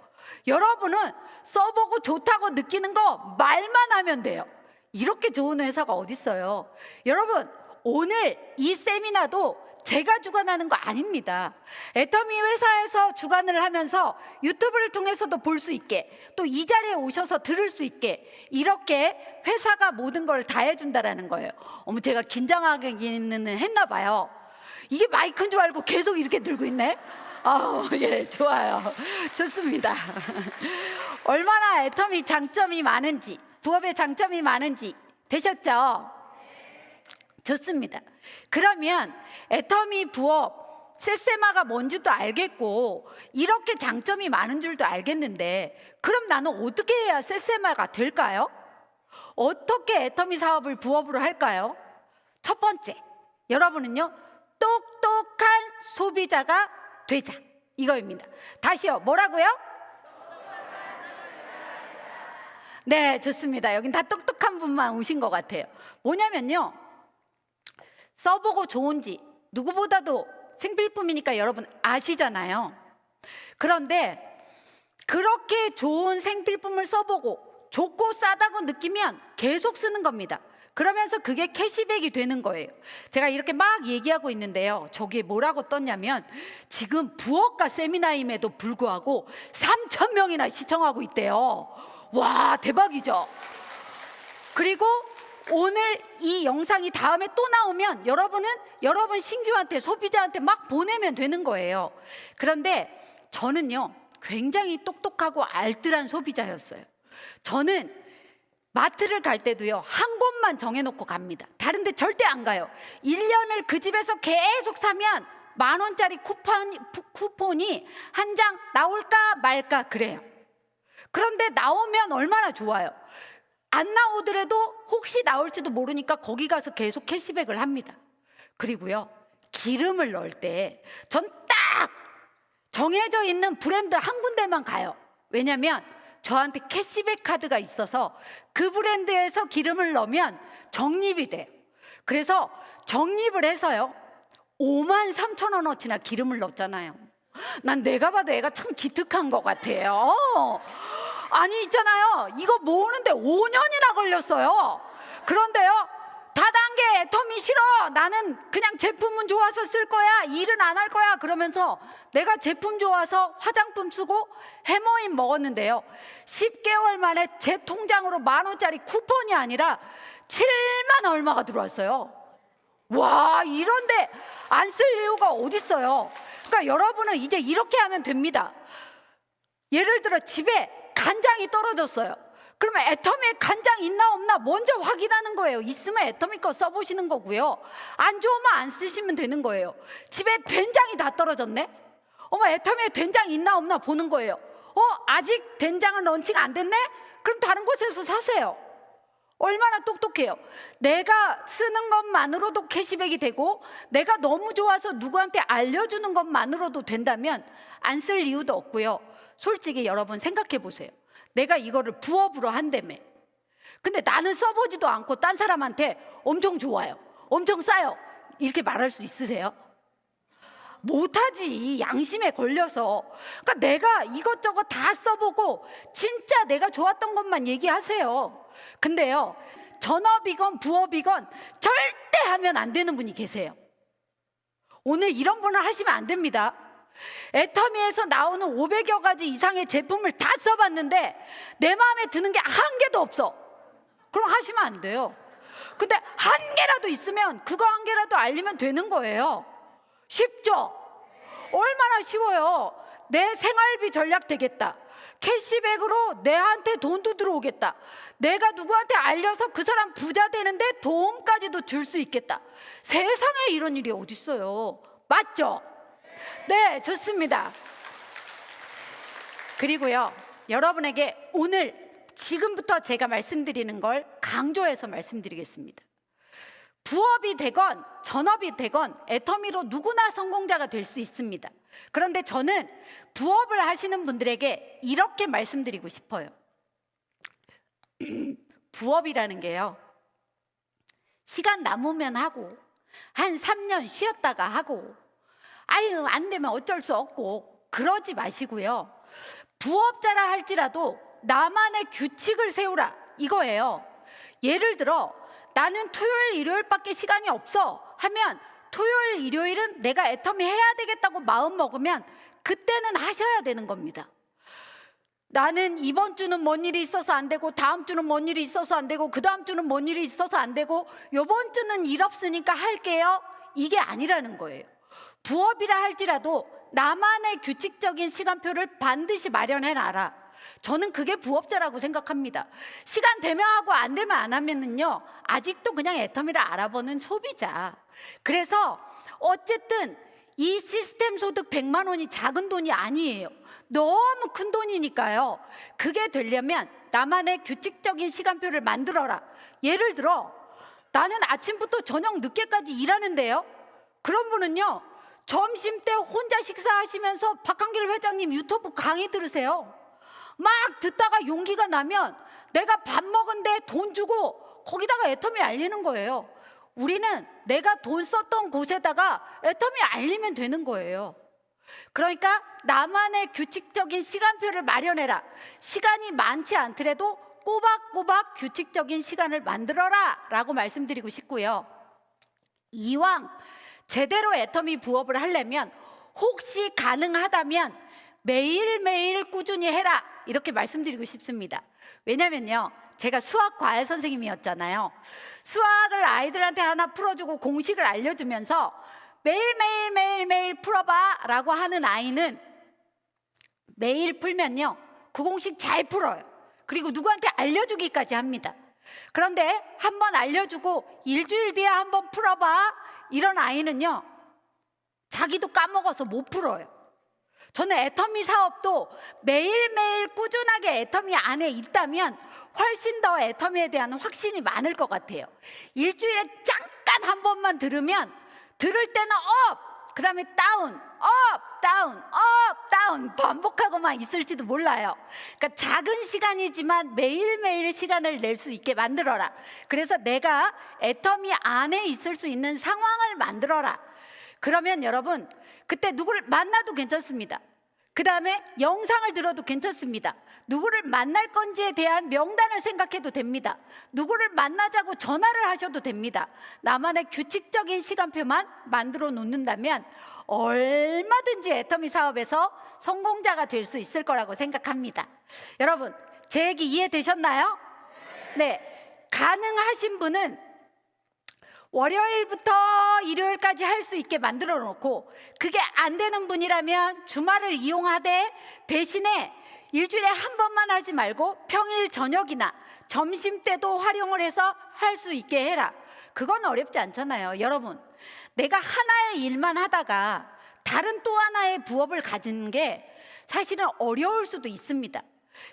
여러분은 써보고 좋다고 느끼는 거 말만 하면 돼요. 이렇게 좋은 회사가 어딨어요. 여러분 오늘 이 세미나도 제가 주관하는 거 아닙니다. 애터미 회사에서 주관을 하면서 유튜브를 통해서도 볼 수 있게 또 이 자리에 오셔서 들을 수 있게 이렇게 회사가 모든 걸 다 해준다라는 거예요. 어머 제가 긴장하기는 했나 봐요. 이게 마이크인 줄 알고 계속 이렇게 들고 있네. 예, 좋아요. 좋습니다. 얼마나 애터미 장점이 많은지, 부업의 장점이 많은지 되셨죠? 좋습니다. 그러면 애터미 부업 세세마가 뭔지도 알겠고 이렇게 장점이 많은 줄도 알겠는데 그럼 나는 어떻게 해야 세세마가 될까요? 어떻게 애터미 사업을 부업으로 할까요? 첫 번째, 여러분은요 똑똑한 소비자가 되자 이거입니다. 다시요, 뭐라고요? 네, 좋습니다. 여긴 다 똑똑한 분만 오신 것 같아요. 뭐냐면요, 써보고 좋은지 누구보다도 생필품이니까 여러분 아시잖아요. 그런데 그렇게 좋은 생필품을 써보고 좋고 싸다고 느끼면 계속 쓰는 겁니다. 그러면서 그게 캐시백이 되는 거예요. 제가 이렇게 막 얘기하고 있는데요, 저기에 뭐라고 떴냐면 지금 부업가 세미나임에도 불구하고 3,000명이나 시청하고 있대요. 와, 대박이죠. 그리고 오늘 이 영상이 다음에 또 나오면 여러분은 여러분 신규한테, 소비자한테 막 보내면 되는 거예요. 그런데 저는요 굉장히 똑똑하고 알뜰한 소비자였어요. 저는 마트를 갈 때도요 한 곳만 정해놓고 갑니다. 다른 데 절대 안 가요. 1년을 그 집에서 계속 사면 10,000원짜리 쿠폰이 한 장 나올까 말까 그래요. 그런데 나오면 얼마나 좋아요. 안 나오더라도 혹시 나올지도 모르니까 거기 가서 계속 캐시백을 합니다. 그리고요 기름을 넣을 때 전 딱 정해져 있는 브랜드 한 군데만 가요. 왜냐면 저한테 캐시백 카드가 있어서 그 브랜드에서 기름을 넣으면 적립이 돼요. 그래서 적립을 해서요 53,000원어치나 기름을 넣었잖아요. 난 내가 봐도 애가 참 기특한 것 같아요. 아니 있잖아요, 이거 모으는데 5년이나 걸렸어요. 그런데요 다단계 애터미 싫어, 나는 그냥 제품은 좋아서 쓸 거야, 일은 안 할 거야 그러면서 내가 제품 좋아서 화장품 쓰고 해모임 먹었는데요 10개월 만에 제 통장으로 10,000원짜리 쿠폰이 아니라 7만 얼마가 들어왔어요. 와, 이런데 안 쓸 이유가 어딨어요. 그러니까 여러분은 이제 이렇게 하면 됩니다. 예를 들어 집에 간장이 떨어졌어요. 그러면 애터미에 간장 있나 없나 먼저 확인하는 거예요. 있으면 애터미 거 써보시는 거고요. 안 좋으면 안 쓰시면 되는 거예요. 집에 된장이 다 떨어졌네? 어머, 애터미에 된장 있나 없나 보는 거예요. 아직 된장은 런칭 안 됐네? 그럼 다른 곳에서 사세요. 얼마나 똑똑해요. 내가 쓰는 것만으로도 캐시백이 되고 내가 너무 좋아서 누구한테 알려주는 것만으로도 된다면 안 쓸 이유도 없고요. 솔직히 여러분 생각해 보세요. 내가 이거를 부업으로 한다며. 근데 나는 써보지도 않고 딴 사람한테 엄청 좋아요, 엄청 싸요 이렇게 말할 수 있으세요? 못하지, 양심에 걸려서. 그러니까 내가 이것저것 다 써보고 진짜 내가 좋았던 것만 얘기하세요. 근데요, 전업이건 부업이건 절대 하면 안 되는 분이 계세요. 오늘 이런 분을 하시면 안 됩니다. 애터미에서 나오는 500여 가지 이상의 제품을 다 써봤는데 내 마음에 드는 게 한 개도 없어. 그럼 하시면 안 돼요. 근데 한 개라도 있으면 그거 한 개라도 알리면 되는 거예요. 쉽죠? 얼마나 쉬워요. 내 생활비 전략 되겠다. 캐시백으로 내한테 돈도 들어오겠다. 내가 누구한테 알려서 그 사람 부자 되는데 도움까지도 줄 수 있겠다. 세상에 이런 일이 어딨어요. 맞죠? 네, 좋습니다. 그리고요, 여러분에게 오늘 지금부터 제가 말씀드리는 걸 강조해서 말씀드리겠습니다. 부업이 되건 전업이 되건 애터미로 누구나 성공자가 될 수 있습니다. 그런데 저는 부업을 하시는 분들에게 이렇게 말씀드리고 싶어요. 부업이라는 게요, 시간 남으면 하고 한 3년 쉬었다가 하고 아유 안 되면 어쩔 수 없고 그러지 마시고요. 부업자라 할지라도 나만의 규칙을 세우라 이거예요. 예를 들어 나는 토요일 일요일밖에 시간이 없어 하면 토요일 일요일은 내가 애터미 해야 되겠다고 마음 먹으면 그때는 하셔야 되는 겁니다. 나는 이번 주는 뭔 일이 있어서 안 되고 다음 주는 뭔 일이 있어서 안 되고 그 다음 주는 뭔 일이 있어서 안 되고 요번 주는 일 없으니까 할게요, 이게 아니라는 거예요. 부업이라 할지라도 나만의 규칙적인 시간표를 반드시 마련해놔라. 저는 그게 부업자라고 생각합니다. 시간 되면 하고 안 되면 안 하면은요, 아직도 그냥 애터미를 알아보는 소비자. 그래서 어쨌든 이 시스템 소득 100만 원이 작은 돈이 아니에요. 너무 큰 돈이니까요. 그게 되려면 나만의 규칙적인 시간표를 만들어라. 예를 들어 나는 아침부터 저녁 늦게까지 일하는데요, 그런 분은요, 점심때 혼자 식사하시면서 박한길 회장님 유튜브 강의 들으세요. 막 듣다가 용기가 나면 내가 밥 먹은 데 돈 주고 거기다가 애터미 알리는 거예요. 우리는 내가 돈 썼던 곳에다가 애터미 알리면 되는 거예요. 그러니까 나만의 규칙적인 시간표를 마련해라. 시간이 많지 않더라도 꼬박꼬박 규칙적인 시간을 만들어라 라고 말씀드리고 싶고요. 이왕 제대로 애터미 부업을 하려면 혹시 가능하다면 매일매일 꾸준히 해라 이렇게 말씀드리고 싶습니다. 왜냐면요, 제가 수학 과외 선생님이었잖아요. 수학을 아이들한테 하나 풀어주고 공식을 알려주면서 매일매일 풀어봐 라고 하는 아이는 매일 풀면요, 그 공식 잘 풀어요. 그리고 누구한테 알려주기까지 합니다. 그런데 한번 알려주고 일주일 뒤에 한번 풀어봐 이런 아이는요, 자기도 까먹어서 못 풀어요. 저는 애터미 사업도 매일매일 꾸준하게 애터미 안에 있다면 훨씬 더 애터미에 대한 확신이 많을 것 같아요. 일주일에 잠깐 한 번만 들으면 들을 때는 업, 그 다음에 다운, 업, 다운, 업, 다운 반복하고만 있을지도 몰라요. 그러니까 작은 시간이지만 매일매일 시간을 낼 수 있게 만들어라. 그래서 내가 애터미 안에 있을 수 있는 상황을 만들어라. 그러면 여러분 그때 누구를 만나도 괜찮습니다. 그 다음에 영상을 들어도 괜찮습니다. 누구를 만날 건지에 대한 명단을 생각해도 됩니다. 누구를 만나자고 전화를 하셔도 됩니다. 나만의 규칙적인 시간표만 만들어 놓는다면 얼마든지 애터미 사업에서 성공자가 될 수 있을 거라고 생각합니다. 여러분, 제 얘기 이해되셨나요? 네, 가능하신 분은 월요일부터 일요일까지 할 수 있게 만들어 놓고, 그게 안 되는 분이라면 주말을 이용하되 대신에 일주일에 한 번만 하지 말고 평일 저녁이나 점심 때도 활용을 해서 할 수 있게 해라. 그건 어렵지 않잖아요. 여러분, 내가 하나의 일만 하다가 다른 또 하나의 부업을 가지는 게 사실은 어려울 수도 있습니다.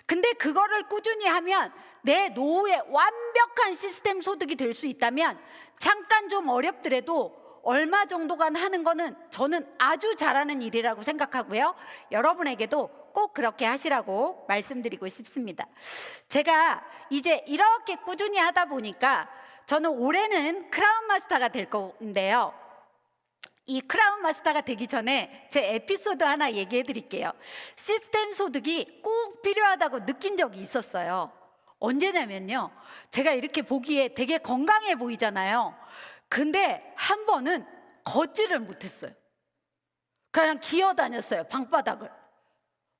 근데 그거를 꾸준히 하면 내 노후에 완벽한 시스템 소득이 될 수 있다면 잠깐 좀 어렵더라도 얼마 정도간 하는 거는 저는 아주 잘하는 일이라고 생각하고요. 여러분에게도 꼭 그렇게 하시라고 말씀드리고 싶습니다. 제가 이제 이렇게 꾸준히 하다 보니까 저는 올해는 크라운 마스터가 될 건데요. 이 크라운 마스터가 되기 전에 제 에피소드 하나 얘기해 드릴게요. 시스템 소득이 꼭 필요하다고 느낀 적이 있었어요. 언제냐면요, 제가 이렇게 보기에 되게 건강해 보이잖아요. 근데 한 번은 걷지를 못했어요. 그냥 기어다녔어요, 방바닥을.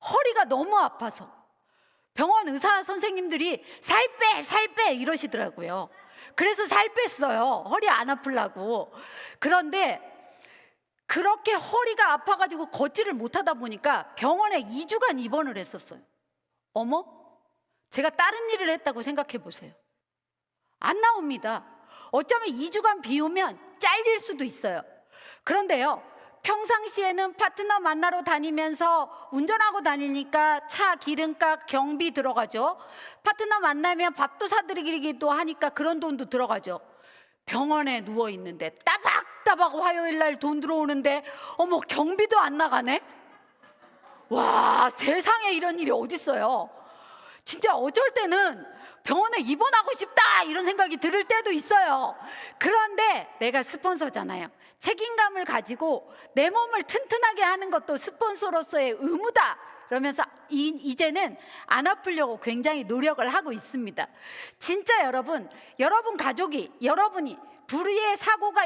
허리가 너무 아파서. 병원 의사 선생님들이 살 빼 이러시더라고요. 그래서 살 뺐어요, 허리 안 아프려고. 그런데 그렇게 허리가 아파가지고 걷지를 못하다 보니까 병원에 2주간 입원을 했었어요. 어머? 제가 다른 일을 했다고 생각해 보세요. 안 나옵니다. 어쩌면 2주간 비우면 잘릴 수도 있어요. 그런데요, 평상시에는 파트너 만나러 다니면서 운전하고 다니니까 차 기름값 경비 들어가죠. 파트너 만나면 밥도 사드리기도 하니까 그런 돈도 들어가죠. 병원에 누워 있는데 따박따박 화요일 날 돈 들어오는데 어머, 경비도 안 나가네? 와, 세상에 이런 일이 어딨어요. 진짜 어쩔 때는 병원에 입원하고 싶다 이런 생각이 들 때도 있어요. 그런데 내가 스폰서잖아요. 책임감을 가지고 내 몸을 튼튼하게 하는 것도 스폰서로서의 의무다 그러면서 이제는 안 아프려고 굉장히 노력을 하고 있습니다. 진짜 여러분 가족이, 여러분이 불의의 사고가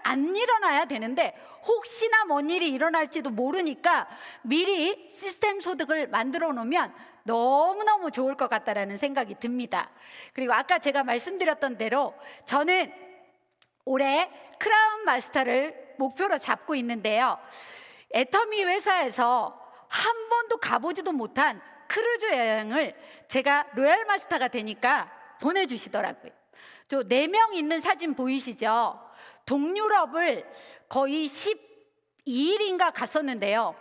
안 일어나야 되는데 혹시나 뭔 일이 일어날지도 모르니까 미리 시스템 소득을 만들어 놓으면 너무너무 좋을 것 같다라는 생각이 듭니다. 그리고 아까 제가 말씀드렸던 대로 저는 올해 크라운 마스터를 목표로 잡고 있는데요, 애터미 회사에서 한 번도 가보지도 못한 크루즈 여행을 제가 로얄 마스터가 되니까 보내주시더라고요. 저 4명 있는 사진 보이시죠? 동유럽을 거의 12일인가 갔었는데요,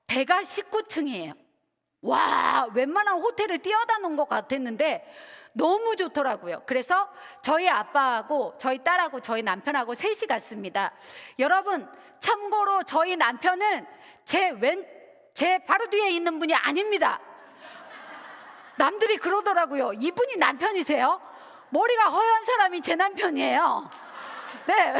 배가 19층이에요 와, 웬만한 호텔을 뛰어다 놓은 것 같았는데 너무 좋더라고요. 그래서 저희 아빠하고 저희 딸하고 저희 남편하고 셋이 갔습니다. 여러분, 참고로 저희 남편은 제 바로 뒤에 있는 분이 아닙니다. 남들이 그러더라고요. 이분이 남편이세요? 머리가 허연 사람이 제 남편이에요. 네.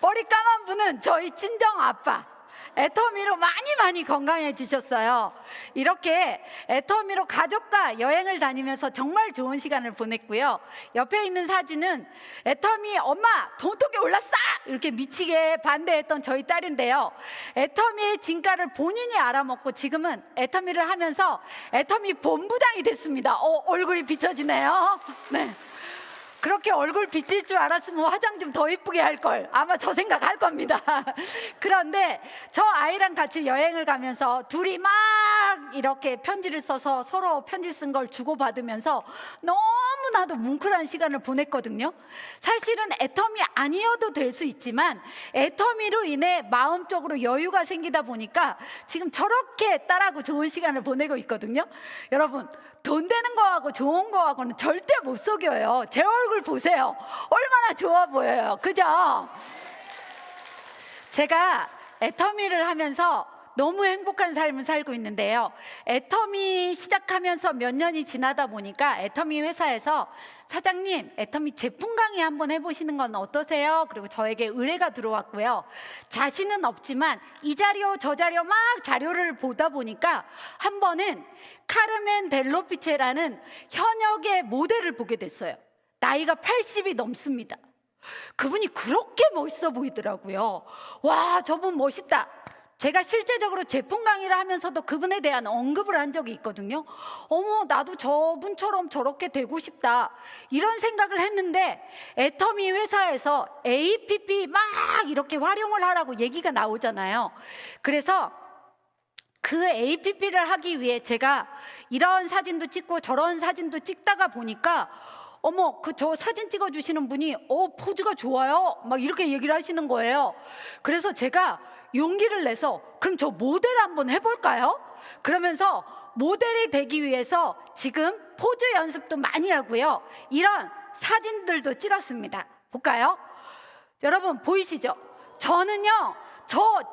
머리 까만 분은 저희 친정 아빠. 애터미로 많이 건강해지셨어요. 이렇게 애터미로 가족과 여행을 다니면서 정말 좋은 시간을 보냈고요. 옆에 있는 사진은 애터미 엄마 돈독에 올랐어! 이렇게 미치게 반대했던 저희 딸인데요, 애터미의 진가를 본인이 알아먹고 지금은 애터미를 하면서 애터미 본부장이 됐습니다. 얼굴이 비춰지네요. 네. 그렇게 얼굴 비칠 줄 알았으면 화장 좀 더 이쁘게 할 걸, 아마 저 생각할 겁니다. 그런데 저 아이랑 같이 여행을 가면서 둘이 막 이렇게 편지를 써서 서로 편지 쓴 걸 주고받으면서 너무나도 뭉클한 시간을 보냈거든요. 사실은 애터미 아니어도 될 수 있지만 애터미로 인해 마음적으로 여유가 생기다 보니까 지금 저렇게 딸하고 좋은 시간을 보내고 있거든요. 여러분, 돈 되는 거하고 좋은 거하고는 절대 못 속여요. 제 얼굴 보세요. 얼마나 좋아 보여요. 그죠? 제가 애터미를 하면서 너무 행복한 삶을 살고 있는데요, 애터미 시작하면서 몇 년이 지나다 보니까 애터미 회사에서 사장님, 애터미 제품 강의 한번 해보시는 건 어떠세요? 그리고 저에게 의뢰가 들어왔고요. 자신은 없지만 이 자료 저 자료 막 자료를 보다 보니까 한 번은 카르멘 델로피체라는 현역의 모델을 보게 됐어요. 나이가 80이 넘습니다. 그분이 그렇게 멋있어 보이더라고요. 와, 저분 멋있다. 제가 실제적으로 제품 강의를 하면서도 그분에 대한 언급을 한 적이 있거든요. 어머, 나도 저분처럼 저렇게 되고 싶다, 이런 생각을 했는데 애터미 회사에서 APP 막 이렇게 활용을 하라고 얘기가 나오잖아요. 그래서 그 APP를 하기 위해 제가 이런 사진도 찍고 저런 사진도 찍다가 보니까 어머, 저 사진 찍어주시는 분이 포즈가 좋아요 막 이렇게 얘기를 하시는 거예요. 그래서 제가 용기를 내서 그럼 저 모델 한번 해볼까요? 그러면서 모델이 되기 위해서 지금 포즈 연습도 많이 하고요, 이런 사진들도 찍었습니다. 볼까요? 여러분 보이시죠? 저는요,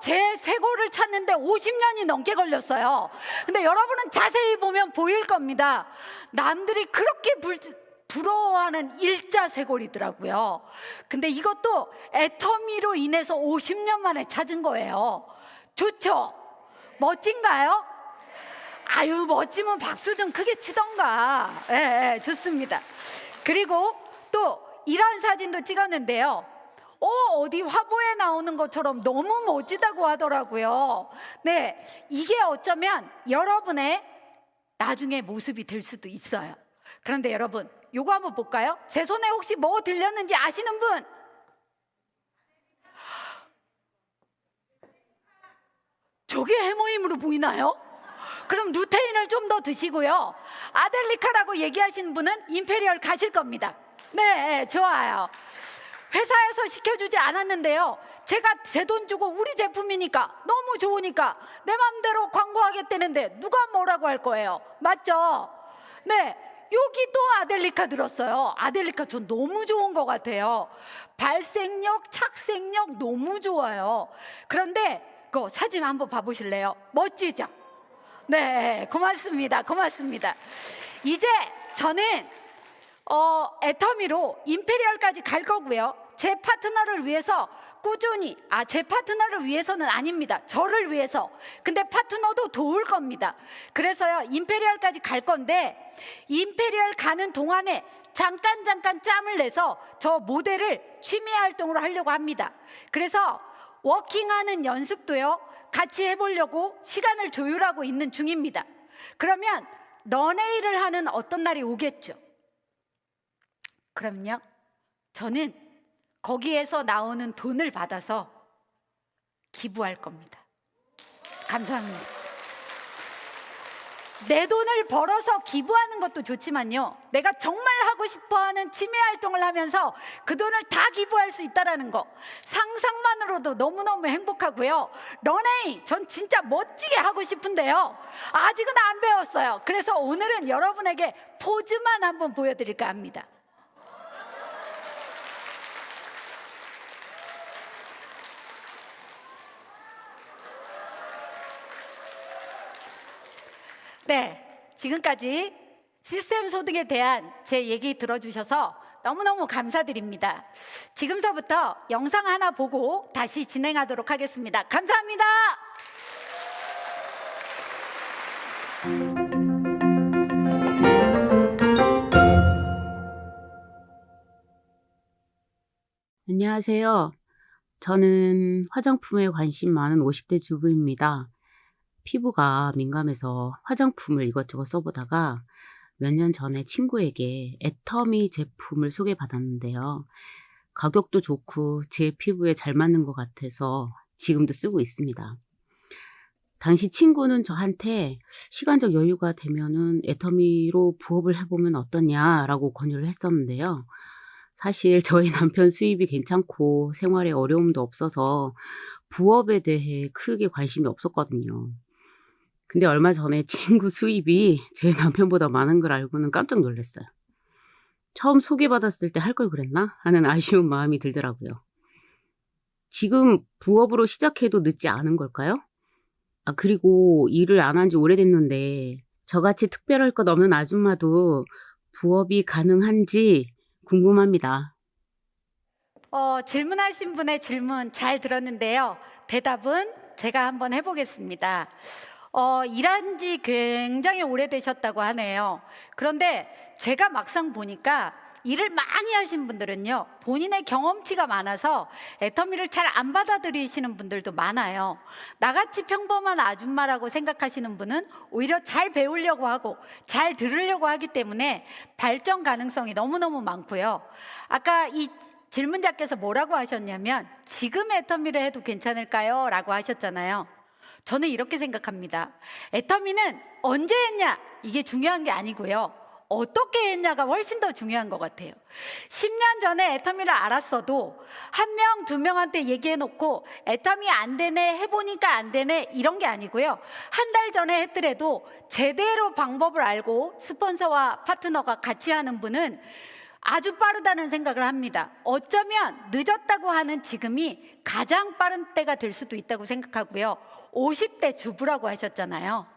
제 쇄골을 찾는데 50년이 넘게 걸렸어요. 근데 여러분은 자세히 보면 보일 겁니다. 남들이 그렇게 부러워하는 일자쇄골이더라고요. 근데 이것도 애터미로 인해서 50년 만에 찾은 거예요. 좋죠? 멋진가요? 아유, 멋지면 박수 좀 크게 치던가. 예, 좋습니다. 그리고 또 이런 사진도 찍었는데요. 어디 화보에 나오는 것처럼 너무 멋지다고 하더라고요. 네, 이게 어쩌면 여러분의 나중에 모습이 될 수도 있어요. 그런데 여러분, 요거 한번 볼까요? 제 손에 혹시 뭐 들렸는지 아시는 분? 저게 해모임으로 보이나요? 그럼 루테인을 좀 더 드시고요. 아델리카라고 얘기하시는 분은 임페리얼 가실 겁니다. 네, 좋아요. 회사에서 시켜주지 않았는데요. 제가 제 돈 주고 우리 제품이니까 너무 좋으니까 내 맘대로 광고하겠다는데 누가 뭐라고 할 거예요? 맞죠? 네, 여기도 아델리카 들었어요. 아델리카 전 너무 좋은 것 같아요. 발색력, 착색력 너무 좋아요. 그런데 그 사진 한번 봐보실래요? 멋지죠? 네, 고맙습니다. 고맙습니다. 이제 저는 애터미로 임페리얼까지 갈 거고요. 제 파트너를 위해서 꾸준히, 제 파트너를 위해서는 아닙니다. 저를 위해서. 근데 파트너도 도울 겁니다. 그래서요, 임페리얼까지 갈 건데, 임페리얼 가는 동안에 잠깐 짬을 내서 저 모델을 취미 활동으로 하려고 합니다. 그래서 워킹하는 연습도요, 같이 해보려고 시간을 조율하고 있는 중입니다. 그러면 런웨이를 하는 어떤 날이 오겠죠. 그럼요, 저는 거기에서 나오는 돈을 받아서 기부할 겁니다. 감사합니다. 내 돈을 벌어서 기부하는 것도 좋지만요, 내가 정말 하고 싶어하는 취미 활동을 하면서 그 돈을 다 기부할 수 있다는 거, 상상만으로도 너무너무 행복하고요. 런웨이 전 진짜 멋지게 하고 싶은데요, 아직은 안 배웠어요. 그래서 오늘은 여러분에게 포즈만 한번 보여드릴까 합니다. 네, 지금까지 시스템 소득에 대한 제 얘기 들어주셔서 너무너무 감사드립니다. 지금서부터 영상 하나 보고 다시 진행하도록 하겠습니다. 감사합니다. 안녕하세요. 저는 화장품에 관심 많은 50대 주부입니다. 피부가 민감해서 화장품을 이것저것 써보다가 몇 년 전에 친구에게 애터미 제품을 소개받았는데요. 가격도 좋고 제 피부에 잘 맞는 것 같아서 지금도 쓰고 있습니다. 당시 친구는 저한테 시간적 여유가 되면은 애터미로 부업을 해보면 어떠냐라고 권유를 했었는데요. 사실 저희 남편 수입이 괜찮고 생활에 어려움도 없어서 부업에 대해 크게 관심이 없었거든요. 근데 얼마 전에 친구 수입이 제 남편보다 많은 걸 알고는 깜짝 놀랐어요. 처음 소개받았을 때 할 걸 그랬나 하는 아쉬운 마음이 들더라고요. 지금 부업으로 시작해도 늦지 않은 걸까요? 그리고 일을 안 한 지 오래됐는데 저같이 특별할 것 없는 아줌마도 부업이 가능한지 궁금합니다. 질문하신 분의 질문 잘 들었는데요. 대답은 제가 한번 해보겠습니다. 일한 지 굉장히 오래되셨다고 하네요. 그런데 제가 막상 보니까 일을 많이 하신 분들은요, 본인의 경험치가 많아서 애터미를 잘 안 받아들이시는 분들도 많아요. 나같이 평범한 아줌마라고 생각하시는 분은 오히려 잘 배우려고 하고 잘 들으려고 하기 때문에 발전 가능성이 너무너무 많고요. 아까 이 질문자께서 뭐라고 하셨냐면 지금 애터미를 해도 괜찮을까요? 라고 하셨잖아요. 저는 이렇게 생각합니다. 애터미는 언제 했냐, 이게 중요한 게 아니고요, 어떻게 했냐가 훨씬 더 중요한 것 같아요. 10년 전에 애터미를 알았어도 한 명, 두 명한테 얘기해놓고 애터미 안 되네, 해보니까 안 되네, 이런 게 아니고요, 한 달 전에 했더라도 제대로 방법을 알고 스폰서와 파트너가 같이 하는 분은 아주 빠르다는 생각을 합니다. 어쩌면 늦었다고 하는 지금이 가장 빠른 때가 될 수도 있다고 생각하고요. 50대 주부라고 하셨잖아요.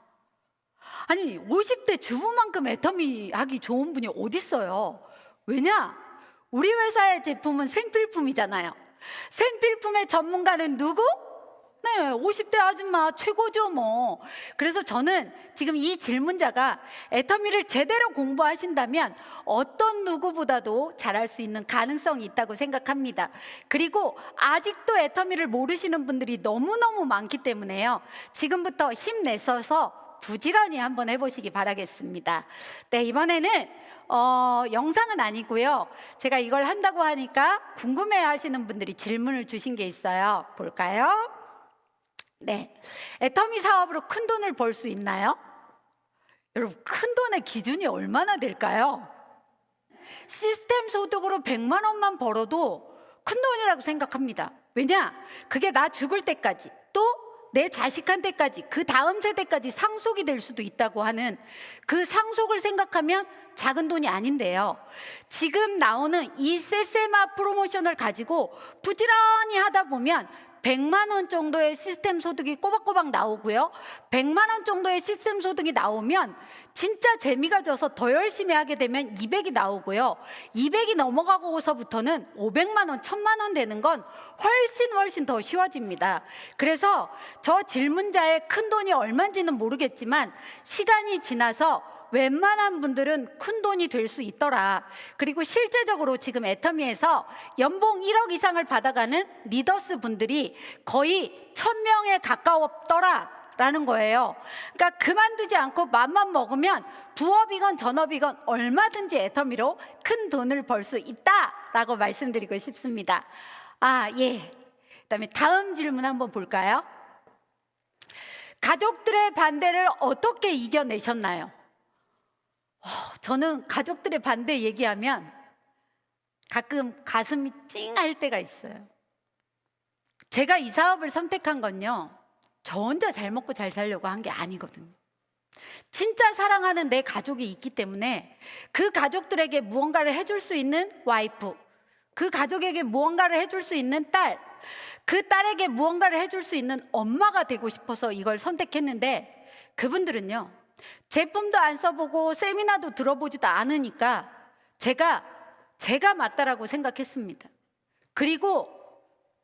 아니, 50대 주부만큼 애터미 하기 좋은 분이 어딨어요? 왜냐? 우리 회사의 제품은 생필품이잖아요. 생필품의 전문가는 누구? 네, 50대 아줌마 최고죠 뭐. 그래서 저는 지금 이 질문자가 애터미를 제대로 공부하신다면 어떤 누구보다도 잘할 수 있는 가능성이 있다고 생각합니다. 그리고 아직도 애터미를 모르시는 분들이 너무너무 많기 때문에요. 지금부터 힘내셔서 부지런히 한번 해보시기 바라겠습니다. 네, 이번에는 영상은 아니고요. 제가 이걸 한다고 하니까 궁금해 하시는 분들이 질문을 주신 게 있어요. 볼까요? 네, 애터미 사업으로 큰 돈을 벌 수 있나요? 여러분, 큰 돈의 기준이 얼마나 될까요? 시스템 소득으로 100만 원만 벌어도 큰 돈이라고 생각합니다. 왜냐? 그게 나 죽을 때까지, 또 내 자식한테까지, 그 다음 세대까지 상속이 될 수도 있다고 하는 그 상속을 생각하면 작은 돈이 아닌데요. 지금 나오는 이 세세마 프로모션을 가지고 부지런히 하다 보면 100만 원 정도의 시스템 소득이 꼬박꼬박 나오고요. 100만 원 정도의 시스템 소득이 나오면 진짜 재미가 져서 더 열심히 하게 되면 200이 나오고요. 200이 넘어가고서부터는 500만 원, 1000만 원 되는 건 훨씬 더 쉬워집니다. 그래서 저 질문자의 큰 돈이 얼마인지는 모르겠지만 시간이 지나서 웬만한 분들은 큰 돈이 될 수 있더라. 그리고 실제적으로 지금 애터미에서 연봉 1억 이상을 받아가는 리더스 분들이 거의 1000명에 가까웠더라 라는 거예요. 그러니까 그만두지 않고 맘만 먹으면 부업이건 전업이건 얼마든지 애터미로 큰 돈을 벌 수 있다라고 말씀드리고 싶습니다. 예. 그다음에 다음 질문 한번 볼까요? 가족들의 반대를 어떻게 이겨내셨나요? 저는 가족들의 반대 얘기하면 가끔 가슴이 찡할 때가 있어요. 제가 이 사업을 선택한 건요, 저 혼자 잘 먹고 잘 살려고 한 게 아니거든요. 진짜 사랑하는 내 가족이 있기 때문에 그 가족들에게 무언가를 해줄 수 있는 와이프, 그 가족에게 무언가를 해줄 수 있는 딸, 그 딸에게 무언가를 해줄 수 있는 엄마가 되고 싶어서 이걸 선택했는데, 그분들은요, 제품도 안 써보고 세미나도 들어보지도 않으니까 제가 맞다라고 생각했습니다. 그리고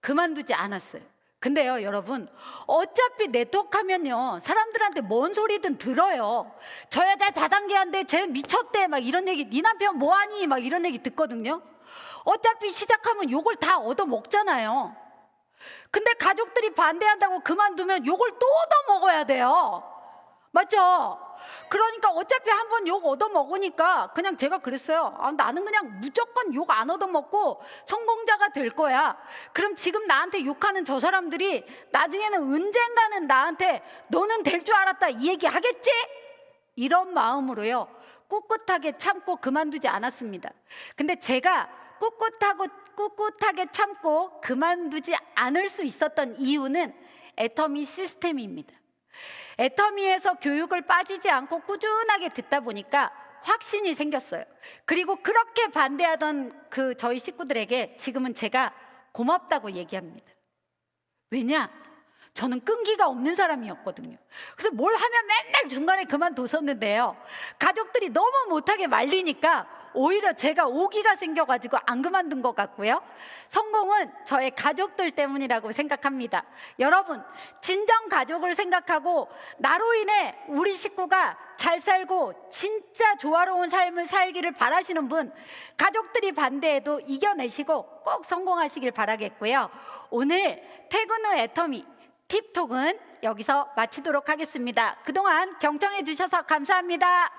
그만두지 않았어요. 근데요, 여러분, 어차피 네트워크하면요, 사람들한테 뭔 소리든 들어요. 저 여자 다단계한데 쟤 미쳤대 막 이런 얘기, 네 남편 뭐하니 막 이런 얘기 듣거든요. 어차피 시작하면 욕을 다 얻어먹잖아요. 근데 가족들이 반대한다고 그만두면 욕을 또 얻어먹어야 돼요. 맞죠? 그러니까 어차피 한번 욕 얻어먹으니까 그냥 제가 그랬어요. 나는 그냥 무조건 욕 안 얻어먹고 성공자가 될 거야. 그럼 지금 나한테 욕하는 저 사람들이 나중에는 언젠가는 나한테 너는 될 줄 알았다 이 얘기 하겠지? 이런 마음으로요, 꿋꿋하게 참고 그만두지 않았습니다. 근데 제가 꿋꿋하게 참고 그만두지 않을 수 있었던 이유는 애터미 시스템입니다. 애터미에서 교육을 빠지지 않고 꾸준하게 듣다 보니까 확신이 생겼어요. 그리고 그렇게 반대하던 저희 식구들에게 지금은 제가 고맙다고 얘기합니다. 왜냐? 저는 끈기가 없는 사람이었거든요. 그래서 뭘 하면 맨날 중간에 그만뒀었는데요, 가족들이 너무 못하게 말리니까 오히려 제가 오기가 생겨가지고 안 그만둔 것 같고요, 성공은 저의 가족들 때문이라고 생각합니다. 여러분, 진정 가족을 생각하고 나로 인해 우리 식구가 잘 살고 진짜 조화로운 삶을 살기를 바라시는 분, 가족들이 반대해도 이겨내시고 꼭 성공하시길 바라겠고요. 오늘 퇴근 후 애터미 팁톡은 여기서 마치도록 하겠습니다. 그동안 경청해 주셔서 감사합니다.